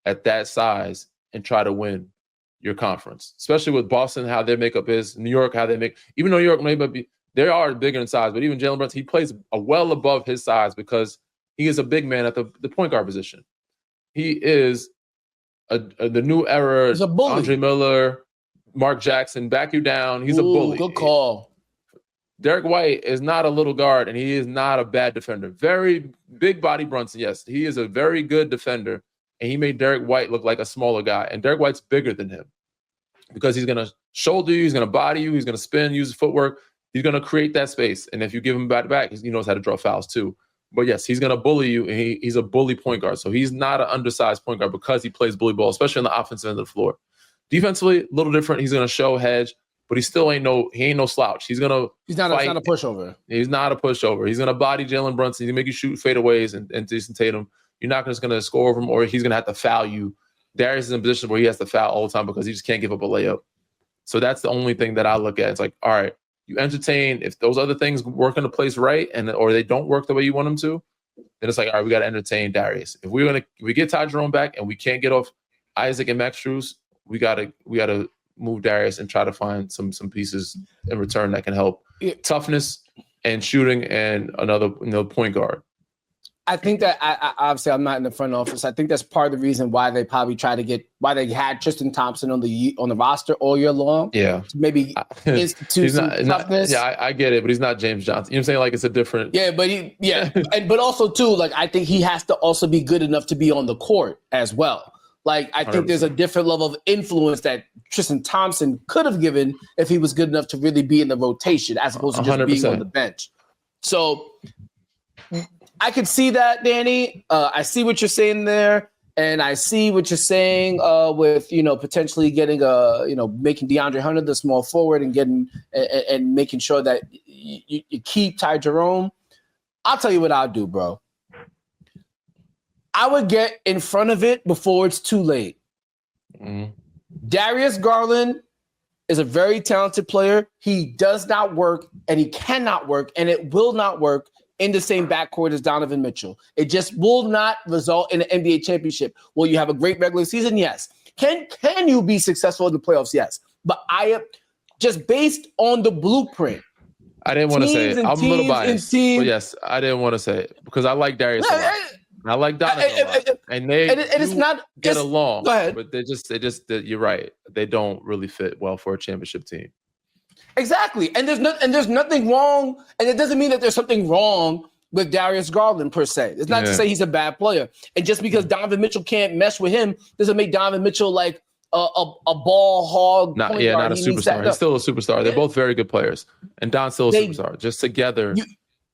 at that size and try to win your conference, especially with Boston, how their makeup is, New York, how they make, even though New York may be, they are bigger in size, but even Jalen Brunson, he plays well above his size because he is a big man at the point guard position. He is the new era, he's a bully. Andre Miller, Mark Jackson, back you down. He's a bully. Good call. Derek White is not a little guard, and he is not a bad defender. Very big body Brunson, yes. He is a very good defender, and he made Derek White look like a smaller guy. And Derek White's bigger than him because he's going to shoulder you, he's going to body you, he's going to spin, use his footwork. He's going to create that space. And if you give him back, he knows how to draw fouls too. But yes, he's going to bully you, and he's a bully point guard. So he's not an undersized point guard because he plays bully ball, especially on the offensive end of the floor. Defensively, a little different. He's going to show hedge, but he still ain't no slouch. He's not a pushover. He's not a pushover. He's going to body Jalen Brunson. He's going to make you shoot fadeaways and Jason Tatum. You're not just going to score over him, or he's going to have to foul you. Darius is in a position where he has to foul all the time because he just can't give up a layup. So that's the only thing that I look at. It's like, all right, you entertain. If those other things work into place right, or they don't work the way you want them to, then it's like, all right, we got to entertain Darius. If we get Ty Jerome back and we can't get off Isaac and Max Strus, we gotta move Darius and try to find some pieces in return that can help toughness and shooting and another point guard. I think that I obviously I'm not in the front office. I think that's part of the reason why they probably why they had Tristan Thompson on the roster all year long. Yeah, to maybe institute some toughness. I get it, but he's not James Johnson. You know what I'm saying? Like it's a different. Yeah, but but also too, like I think he has to also be good enough to be on the court as well. Like I think 100%. There's a different level of influence that Tristan Thompson could have given if he was good enough to really be in the rotation as opposed to just 100%. Being on the bench. So I could see that, Danny. I see what you're saying there, and I see what you're saying with potentially getting making DeAndre Hunter the small forward and getting and making sure that you keep Ty Jerome. I'll tell you what I'll do, bro. I would get in front of it before it's too late. Mm-hmm. Darius Garland is a very talented player. He does not work, and he cannot work, and it will not work in the same backcourt as Donovan Mitchell. It just will not result in an NBA championship. Will you have a great regular season? Yes. Can you be successful in the playoffs? Yes. But I just based on the blueprint. I didn't want to say it. I'm a little biased. But yes, I didn't want to say it because I like Darius a lot. I like Donovan a lot. And it's not get along. Go ahead. But they just you're right. They don't really fit well for a championship team. Exactly. And there's nothing wrong. And it doesn't mean that there's something wrong with Darius Garland per se. It's not to say he's a bad player. And just because Donovan Mitchell can't mesh with him doesn't make Donovan Mitchell like a ball hog. Not a superstar. He's still a superstar. They're both very good players. And Don's still a superstar. Just together,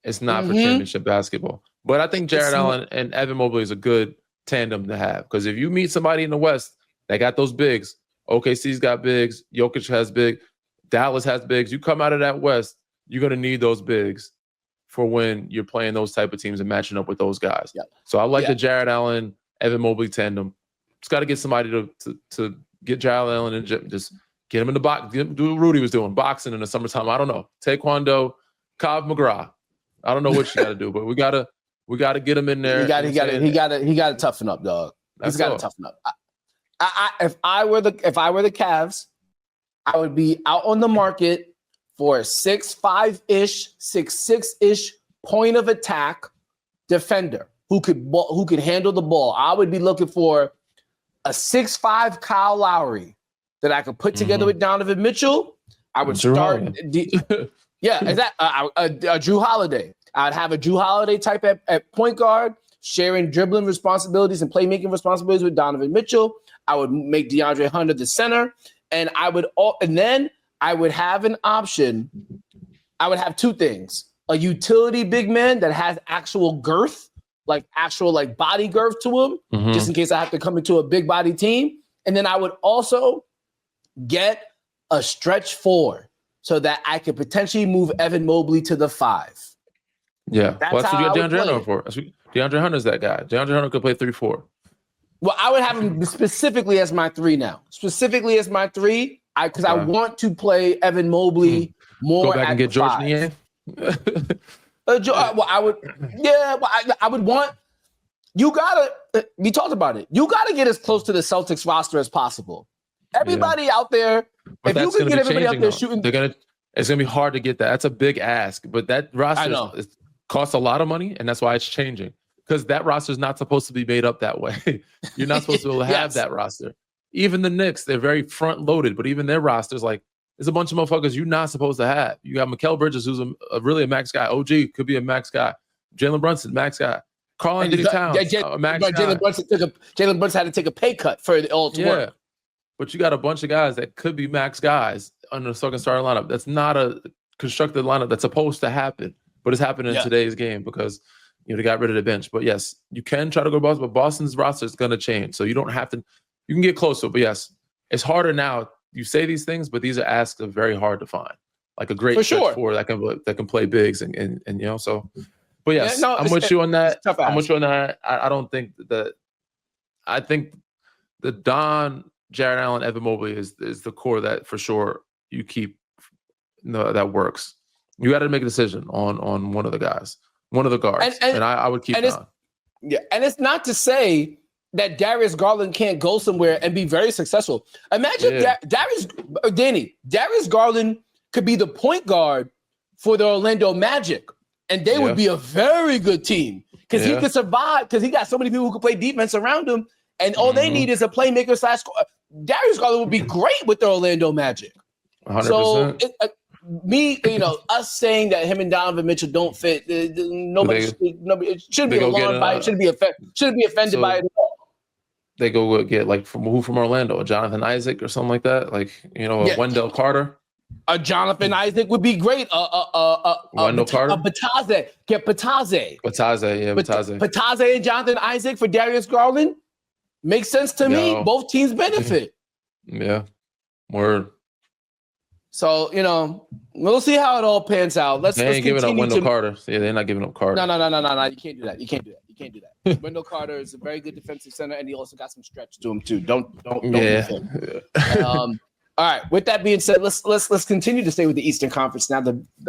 it's not for championship basketball. But I think Jared Allen and Evan Mobley is a good tandem to have. Because if you meet somebody in the West that got those bigs, OKC's got bigs, Jokic has big, Dallas has bigs. You come out of that West, you're going to need those bigs for when you're playing those type of teams and matching up with those guys. Yep. So I like the Jared Allen, Evan Mobley tandem. Just got to get somebody to get Jared Allen and just get him in the box. Do what Rudy was doing, boxing in the summertime. I don't know. Taekwondo, Cobb McGraw. I don't know what you got to do, but we gotta get him in there. He got to toughen up, dog. He's got to toughen up. If I were the Cavs, I would be out on the market for a 6'5-ish, 6'6-ish point of attack defender who could handle the ball. I would be looking for a 6'5 Kyle Lowry that I could put together with Donovan Mitchell. I would start. A Drew Holiday. I'd have a Drew Holiday type at point guard, sharing dribbling responsibilities and playmaking responsibilities with Donovan Mitchell. I would make DeAndre Hunter the center, and then I would have an option. I would have two things: a utility big man that has actual girth, like body girth to him, just in case I have to come into a big body team. And then I would also get a stretch four so that I could potentially move Evan Mobley to the 5. Yeah, that's what you got DeAndre Hunter for. DeAndre Hunter's that guy. DeAndre Hunter could play 3-4. Well, I would have him specifically as my 3 now. Specifically as my 3, because I want to play Evan Mobley more. Go back and get George Niang. I would want. You gotta. We talked about it. You gotta get as close to the Celtics roster as possible. Everybody out there. But if you can get everybody out there shooting, it's gonna be hard to get that. That's a big ask. But that roster costs a lot of money, and that's why it's changing. Because that roster is not supposed to be made up that way. You're not supposed to be able to have that roster. Even the Knicks, they're very front loaded, but even their rosters, like, there's a bunch of motherfuckers you're not supposed to have. You got Mikal Bridges, who's really a max guy. OG could be a max guy. Jalen Brunson, max guy. Karl-Anthony Towns, max guy. Jalen Brunson had to take a pay cut for it all to work. But you got a bunch of guys that could be max guys under the second starting lineup. That's not a constructed lineup that's supposed to happen, but it's happening in today's game because they got rid of the bench. But yes, you can try to go to Boston, but Boston's roster is going to change. So you don't have to. You can get closer, but yes, it's harder now. You say these things, but these are asks that are very hard to find. Like a great stretch four that can play bigs and so. But yes, I'm with you on that. I'm with you on that. I don't think that. I think the Jared Allen, Evan Mobley is the core that for sure you keep. That works. You got to make a decision on one of the guys, one of the guards, and I would keep Don. Yeah, and it's not to say that Darius Garland can't go somewhere and be very successful. Imagine Darius Garland could be the point guard for the Orlando Magic, and they would be a very good team because he could survive because he got so many people who could play defense around him, and all they need is a playmaker / scorer. Darius Garland would be great with the Orlando Magic. 100%. So us saying that him and Donovan Mitchell don't fit, nobody shouldn't be alarmed by it. Shouldn't be offended by it at all. They go get from Orlando, a Jonathan Isaac or something like that, a Wendell Carter. A Jonathan Isaac would be great. Wendell Carter, Batase. Get Batase. Batase. Batase and Jonathan Isaac for Darius Garland makes sense to me. Both teams benefit. Yeah, word. So, we'll see how it all pans out. They ain't giving up Wendell Carter. Yeah, they're not giving up Carter. No. You can't do that. Wendell Carter is a very good defensive center, and he also got some stretch to him too. Don't. All right. With that being said, let's continue to stay with the Eastern Conference now.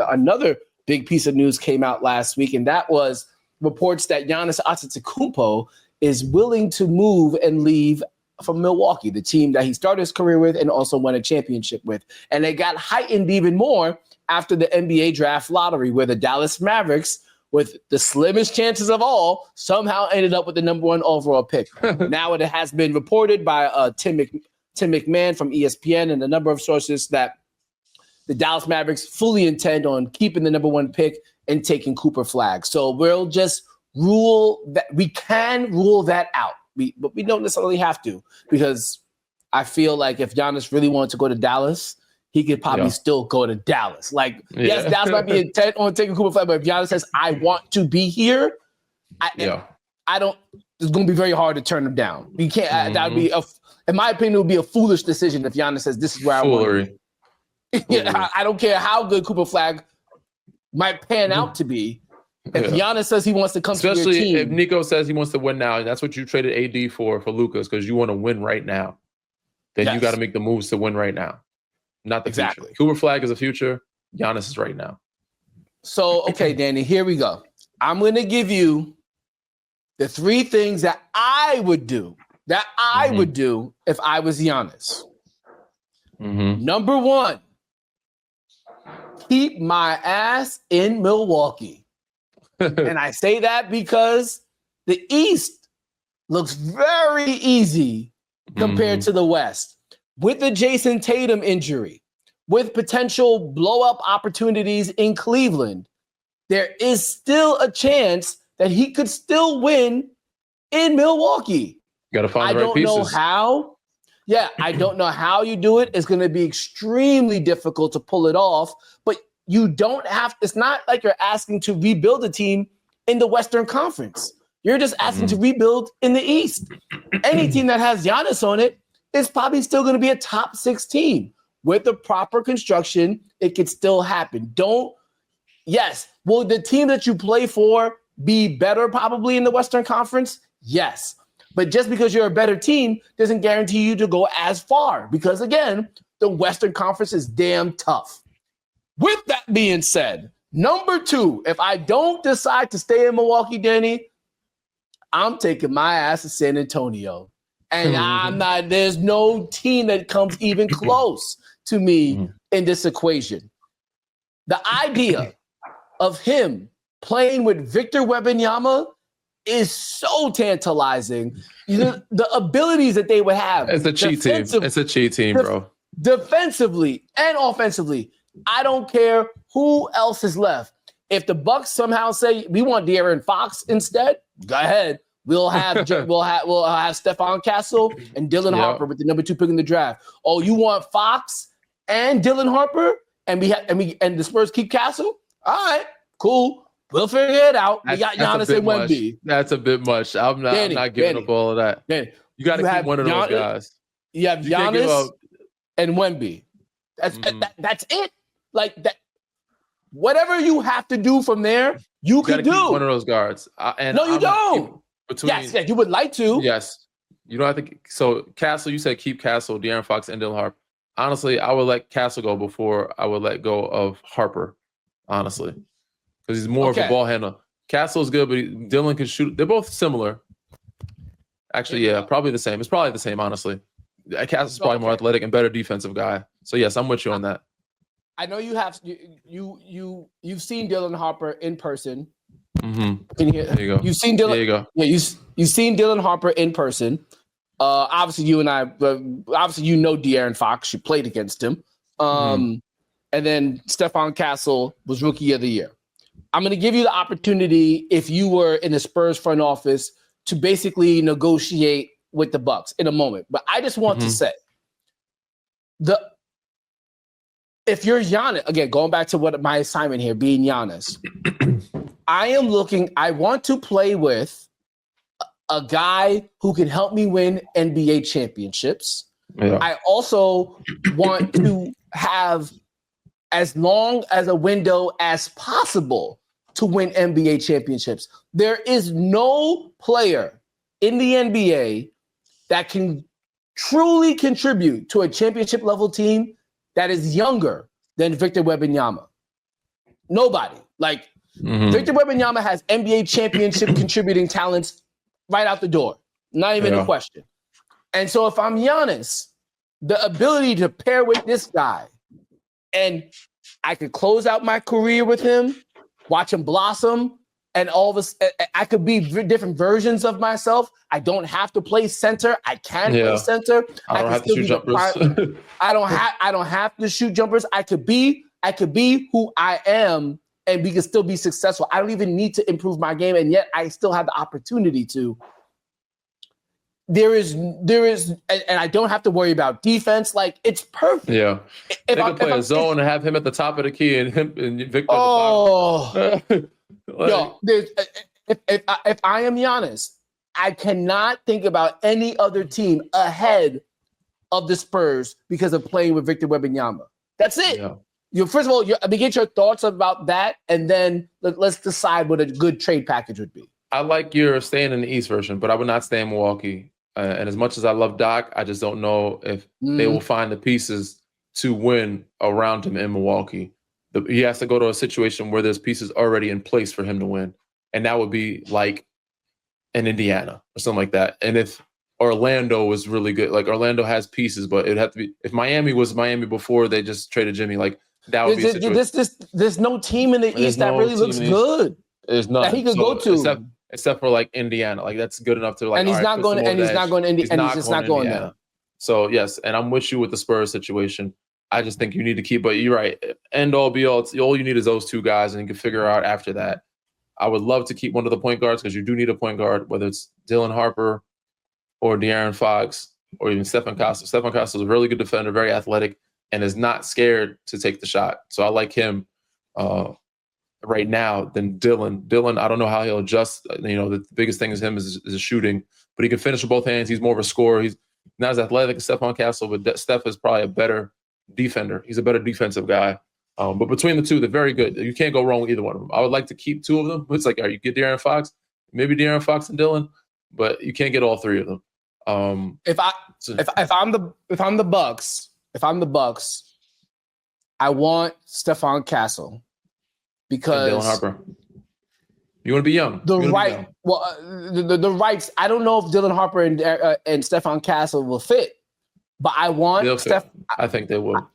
Another big piece of news came out last week, and that was reports that Giannis Antetokounmpo is willing to move and leave from Milwaukee, the team that he started his career with and also won a championship with. And they got heightened even more after the NBA draft lottery, where the Dallas Mavericks, with the slimmest chances of all, somehow ended up with the number 1 overall pick. Now it has been reported by Tim McMahon from ESPN and a number of sources that the Dallas Mavericks fully intend on keeping the number 1 pick and taking Cooper Flagg. So we'll just rule that. We can rule that out, but we don't necessarily have to, because I feel like if Giannis really wanted to go to Dallas, he could probably still go to Dallas. Like, yes, Dallas might be intent on taking Cooper Flagg, but if Giannis says, I want to be here, I don't. It's going to be very hard to turn him down. You can't. That would be, in my opinion, it would be a foolish decision if Giannis says, this is where I want to be. I don't care how good Cooper Flagg might pan out to be. If Giannis says he wants to come to your team. Especially if Nico says he wants to win now, and that's what you traded AD for Lucas, because you want to win right now. Then you got to make the moves to win right now, not the future. Cooper Flagg is a future. Giannis is right now. So, okay, Danny, here we go. I'm going to give you the 3 things that I would do, if I was Giannis. Number 1, keep my ass in Milwaukee. And I say that because the East looks very easy compared to the West. With the Jason Tatum injury, with potential blow-up opportunities in Cleveland, there is still a chance that he could still win in Milwaukee. Got to find the right pieces. I don't know how. Yeah, I don't know how you do it. It's going to be extremely difficult to pull it off, but you don't have, it's not like you're asking to rebuild a team in the Western Conference. You're just asking to rebuild in the East. Any team that has Giannis on it is probably still going to be a top 6 team. With the proper construction, it could still happen. Will the team that you play for be better probably in the Western Conference? Yes. But just because you're a better team doesn't guarantee you to go as far, because, again, the Western Conference is damn tough. With that being said, number 2, if I don't decide to stay in Milwaukee, Danny, I'm taking my ass to San Antonio. And there's no team that comes even close to me in this equation. The idea of him playing with Victor Wembanyama is so tantalizing. The abilities that they would have. It's a cheat team. It's a cheat team, bro. Defensively and offensively, I don't care who else is left. If the Bucks somehow say we want De'Aaron Fox instead, go ahead. We'll have Stephon Castle and Dylan Harper with the number 2 pick in the draft. Oh, you want Fox and Dylan Harper, and the Spurs keep Castle? All right, cool. We'll figure it out. We got Giannis and Wemby. That's a bit much. I'm not giving up all of that. Danny, you got to keep one of those guys. You have Giannis and Wemby. That's it. Like that. Whatever you have to do from there, you can do. One of those guards. No, you don't. Yes, you would like to. Yes. You don't have to. So Castle, you said keep Castle, De'Aaron Fox, and Dylan Harper. Honestly, I would let Castle go before I would let go of Harper. Honestly, because he's more of a ball handler. Castle is good, but Dylan can shoot. They're both similar. Actually, probably the same. It's probably the same, honestly. Castle's probably more athletic and better defensive guy. So yes, I'm with you on that. I know you have you've seen Dylan Harper in person. There you go. You've seen Dylan. There you go. Yeah, you've seen Dylan Harper in person. Obviously, you and I. Obviously, you know De'Aaron Fox. You played against him. And then Stephon Castle was Rookie of the Year. I'm going to give you the opportunity, if you were in the Spurs front office, to basically negotiate with the Bucks in a moment. But I just want to say, if you're Giannis, again, going back to what my assignment here, being Giannis, I want to play with a guy who can help me win NBA championships. Yeah. I also want to have as long as a window as possible to win NBA championships. There is no player in the NBA that can truly contribute to a championship level team that is younger than Victor Wembanyama. Nobody. Victor Wembanyama has NBA championship contributing talents right out the door. Not even a question. And so if I'm Giannis, the ability to pair with this guy, and I could close out my career with him, watch him blossom, and all this, I could be different versions of myself. I don't have to play center. I can play center. I don't have to shoot jumpers. I don't have to shoot jumpers. I could be who I am, and we can still be successful. I don't even need to improve my game, and yet I still have the opportunity to. There is, and I don't have to worry about defense. Like, it's perfect. Yeah, they could play a zone and have him at the top of the key and him and Victor. Oh, yo, if I am Giannis, I cannot think about any other team ahead of the Spurs because of playing with Victor Wembanyama. That's it. Yeah. First of all, get your thoughts about that, and then let's decide what a good trade package would be. I like your staying in the East version, but I would not stay in Milwaukee. And as much as I love Doc, I just don't know if they will find the pieces to win around him in Milwaukee. He has to go to a situation where there's pieces already in place for him to win. And that would be like in Indiana or something like that. And if Orlando was really good, like Orlando has pieces, but it'd have to be, if Miami was Miami before they just traded Jimmy, like that would be a situation. There's no team in the East that really looks good. There's none that he could go to. Except for like Indiana, like that's good enough to like. And he's not going. And he's not going. And he's just not going there. So yes, and I'm with you with the Spurs situation. I just think you need to keep. But you're right. End all be all. All you need is those two guys, and you can figure out after that. I would love to keep one of the point guards because you do need a point guard, whether it's Dylan Harper or De'Aaron Fox or even Stephen Castle. Stephen Castle is a really good defender, very athletic, and is not scared to take the shot. So I like him. Right now than Dylan. Dylan, I don't know how he'll adjust. The biggest thing is him is shooting, but he can finish with both hands. He's more of a scorer. He's not as athletic as Stephon Castle, but Steph is probably a better defender. He's a better defensive guy. But between the two, they're very good. You can't go wrong with either one of them. I would like to keep two of them. It's like, you get De'Aaron Fox, maybe De'Aaron Fox and Dylan, but you can't get all three of them. If I'm the Bucks, I want Stephon Castle. Because Dylan Harper, you want to be young. The rights. I don't know if Dylan Harper and Stephon Castle will fit, but I want I think they will.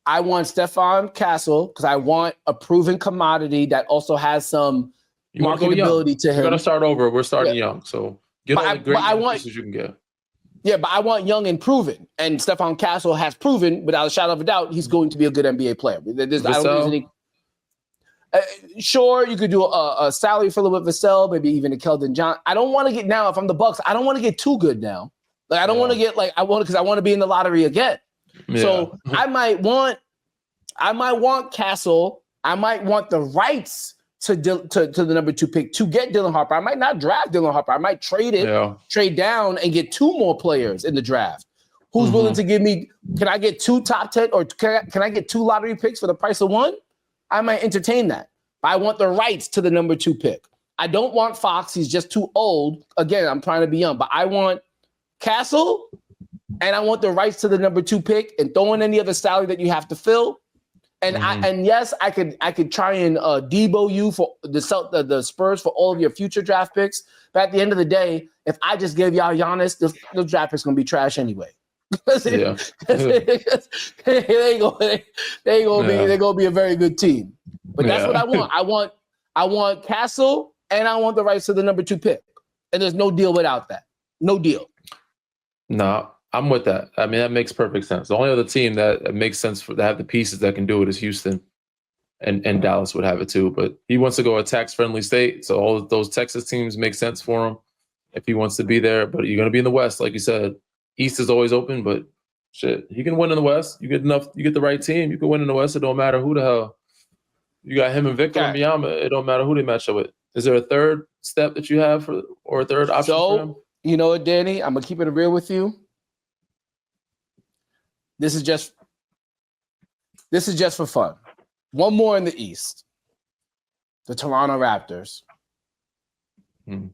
I want Stephon Castle because I want a proven commodity that also has some marketability to him. You're gonna start over. We're starting young, so get all the great pieces you can get. Yeah, but I want young and proven, and Stephon Castle has proven, without a shadow of a doubt, he's going to be a good NBA player. I don't use any. Sure, you could do a salary filler with Vassell, maybe even a Keldon John. I don't want to get now. If I'm the Bucks, I don't want to get too good now. Like I don't want to get like I want because I want to be in the lottery again. Yeah. So I might want Castle. I might want the rights to the number 2 pick to get Dylan Harper. I might not draft Dylan Harper. I might trade down and get 2 more players in the draft. Who's willing to give me? Can I get 2 top 10 or can I get 2 lottery picks for the price of 1? I might entertain that. I want the rights to the number 2 pick. I don't want Fox. He's just too old. Again, I'm trying to be young, but I want Castle and I want the rights to the number 2 pick and throw in any other salary that you have to fill. And yes, I could try and Debo you for the Spurs for all of your future draft picks. But at the end of the day, if I just gave y'all Giannis, the draft pick's gonna be trash anyway. They're gonna be a very good team. But that's what I want. I want Castle and I want the rights to the number 2 pick. And there's no deal without that. No deal. No, I'm with that. I mean, that makes perfect sense. The only other team that makes sense to have the pieces that can do it is Houston, and Dallas would have it too. But he wants to go a tax-friendly state, so all of those Texas teams make sense for him if he wants to be there. But you're going to be in the West, like you said. East is always open, but shit, he can win in the West. You get the right team, you can win in the West. It don't matter who the hell. You got him and Victor and Wembanyama. It don't matter who they match up with. Is there a third step that you have or a third option for him? You know what, Danny? I'm gonna keep it real with you. This is just for fun. One more in the East. The Toronto Raptors. With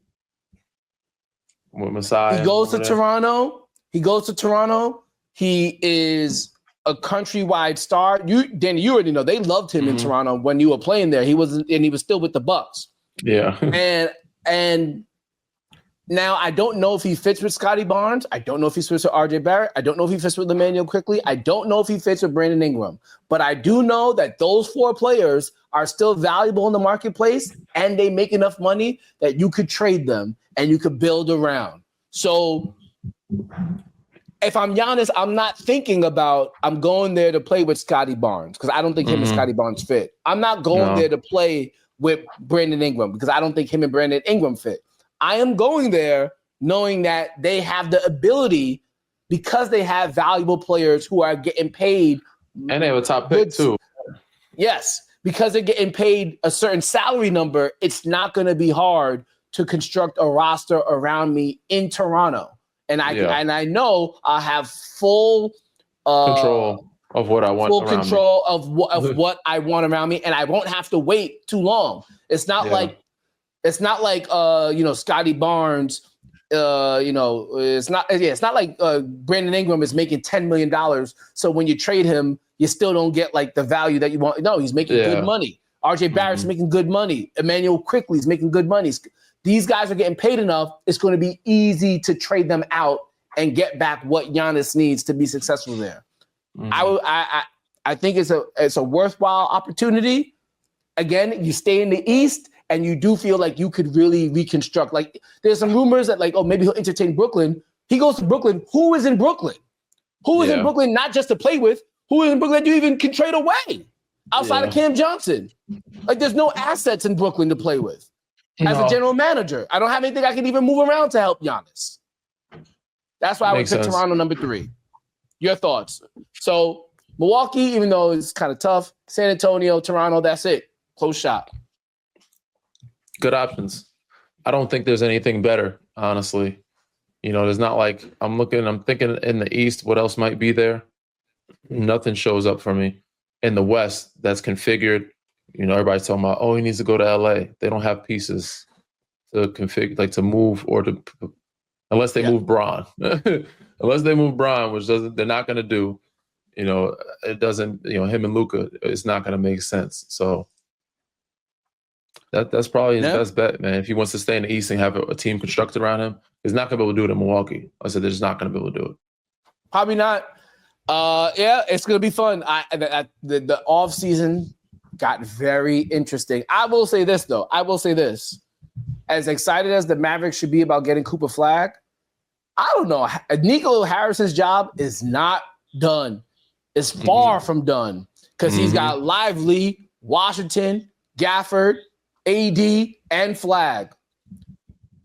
Masai. He goes to Toronto. He is a countrywide star. Danny, you already know they loved him in Toronto when you were playing there. He was still with the Bucks. Yeah. And Now, I don't know if he fits with Scotty Barnes. I don't know if he fits with RJ Barrett. I don't know if he fits with Emmanuel Quickly. I don't know if he fits with Brandon Ingram. But I do know that those 4 players are still valuable in the marketplace, and they make enough money that you could trade them and you could build around. So if I'm Giannis, I'm not thinking about I'm going there to play with Scotty Barnes because I don't think him and Scotty Barnes fit. I'm not going there to play with Brandon Ingram because I don't think him and Brandon Ingram fit. I am going there knowing that they have the ability because they have valuable players who are getting paid. And they have a top pick too. Yes, because they're getting paid a certain salary number, it's not going to be hard to construct a roster around me in Toronto. And I know I have full control of what I want. Full control of what I want around me, and I won't have to wait too long. It's not like Scotty Barnes. It's not like Brandon Ingram is making $10 million. So when you trade him, you still don't get like the value that you want. No, he's making good money. RJ Barrett's making good money. Emmanuel Quickly is making good money. These guys are getting paid enough. It's going to be easy to trade them out and get back what Giannis needs to be successful there. I think it's a worthwhile opportunity. Again, you stay in the East and you do feel like you could really reconstruct. Like there's some rumors that maybe he'll entertain Brooklyn. He goes to Brooklyn. Who is in Brooklyn? Who is in Brooklyn not just to play with? Who is in Brooklyn that you even can trade away outside of Cam Johnson? Like there's no assets in Brooklyn to play with. As a general manager, I don't have anything I can even move around to help Giannis. That's why I would pick Toronto number 3. Your thoughts? So Milwaukee, even though it's kind of tough, San Antonio, Toronto, that's it. Close shop. Good options. I don't think there's anything better, honestly. There's not like I'm thinking in the East, what else might be there? Nothing shows up for me. In the West, that's configured. Everybody's talking about, he needs to go to LA. They don't have pieces to configure, like to move or to, unless they move Braun. Unless they move Braun, which they're not going to do. It doesn't, him and Luka, it's not going to make sense. So that's probably his best bet, man. If he wants to stay in the East and have a team constructed around him, he's not going to be able to do it in Milwaukee. I said they're just not going to be able to do it. Probably not. It's going to be fun. The offseason got very interesting. I will say this, though. As excited as the Mavericks should be about getting Cooper Flag, I don't know. Nico Harrison's job is not done. It's far from done because he's got Lively, Washington, Gafford, AD, and Flag,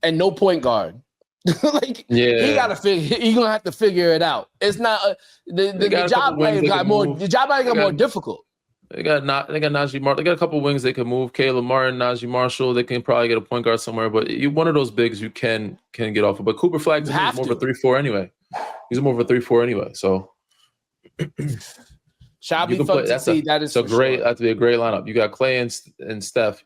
and no point guard. He's gonna have to figure it out. It's not the job got more difficult. They got Najee Marshall. They got a couple wings they can move. Caleb Martin, Najee Marshall. They can probably get a point guard somewhere. But one of those bigs you can get off of. But Cooper Flag is more of a 3-4 anyway. He's more of a 3-4 anyway. So shall be fun to see. That is that'd be a great lineup. You got Clay and Steph.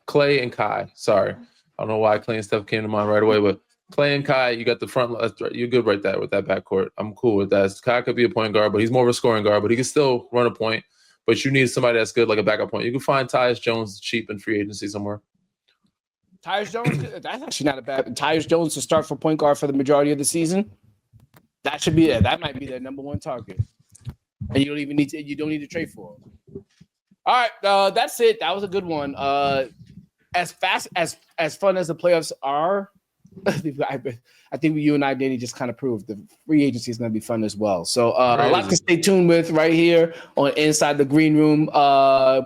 Clay and Kai. Sorry, I don't know why Clay and Steph came to mind right away, but Clay and Kai, you got the front. You're good right there with that backcourt. I'm cool with that. Kai could be a point guard, but he's more of a scoring guard, but he can still run a point. But you need somebody that's good, like a backup point. You can find Tyus Jones cheap in free agency somewhere. Tyus Jones, that's actually not a bad. Tyus Jones to start for point guard for the majority of the season. That should be it. That might be their number 1 target, and you don't even need to trade for him. All right, that's it. That was a good one. As fun as the playoffs are, I think you and I, Danny, just kind of proved the free agency is going to be fun as well. So a lot to stay tuned with right here on Inside the Green Room.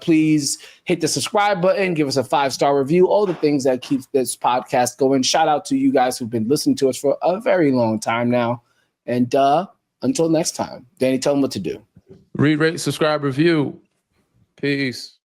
Please hit the subscribe button, give us a 5-star review, all the things that keep this podcast going. Shout out to you guys who've been listening to us for a very long time now. And until next time, Danny, tell them what to do. Read, rate, subscribe, review. Peace.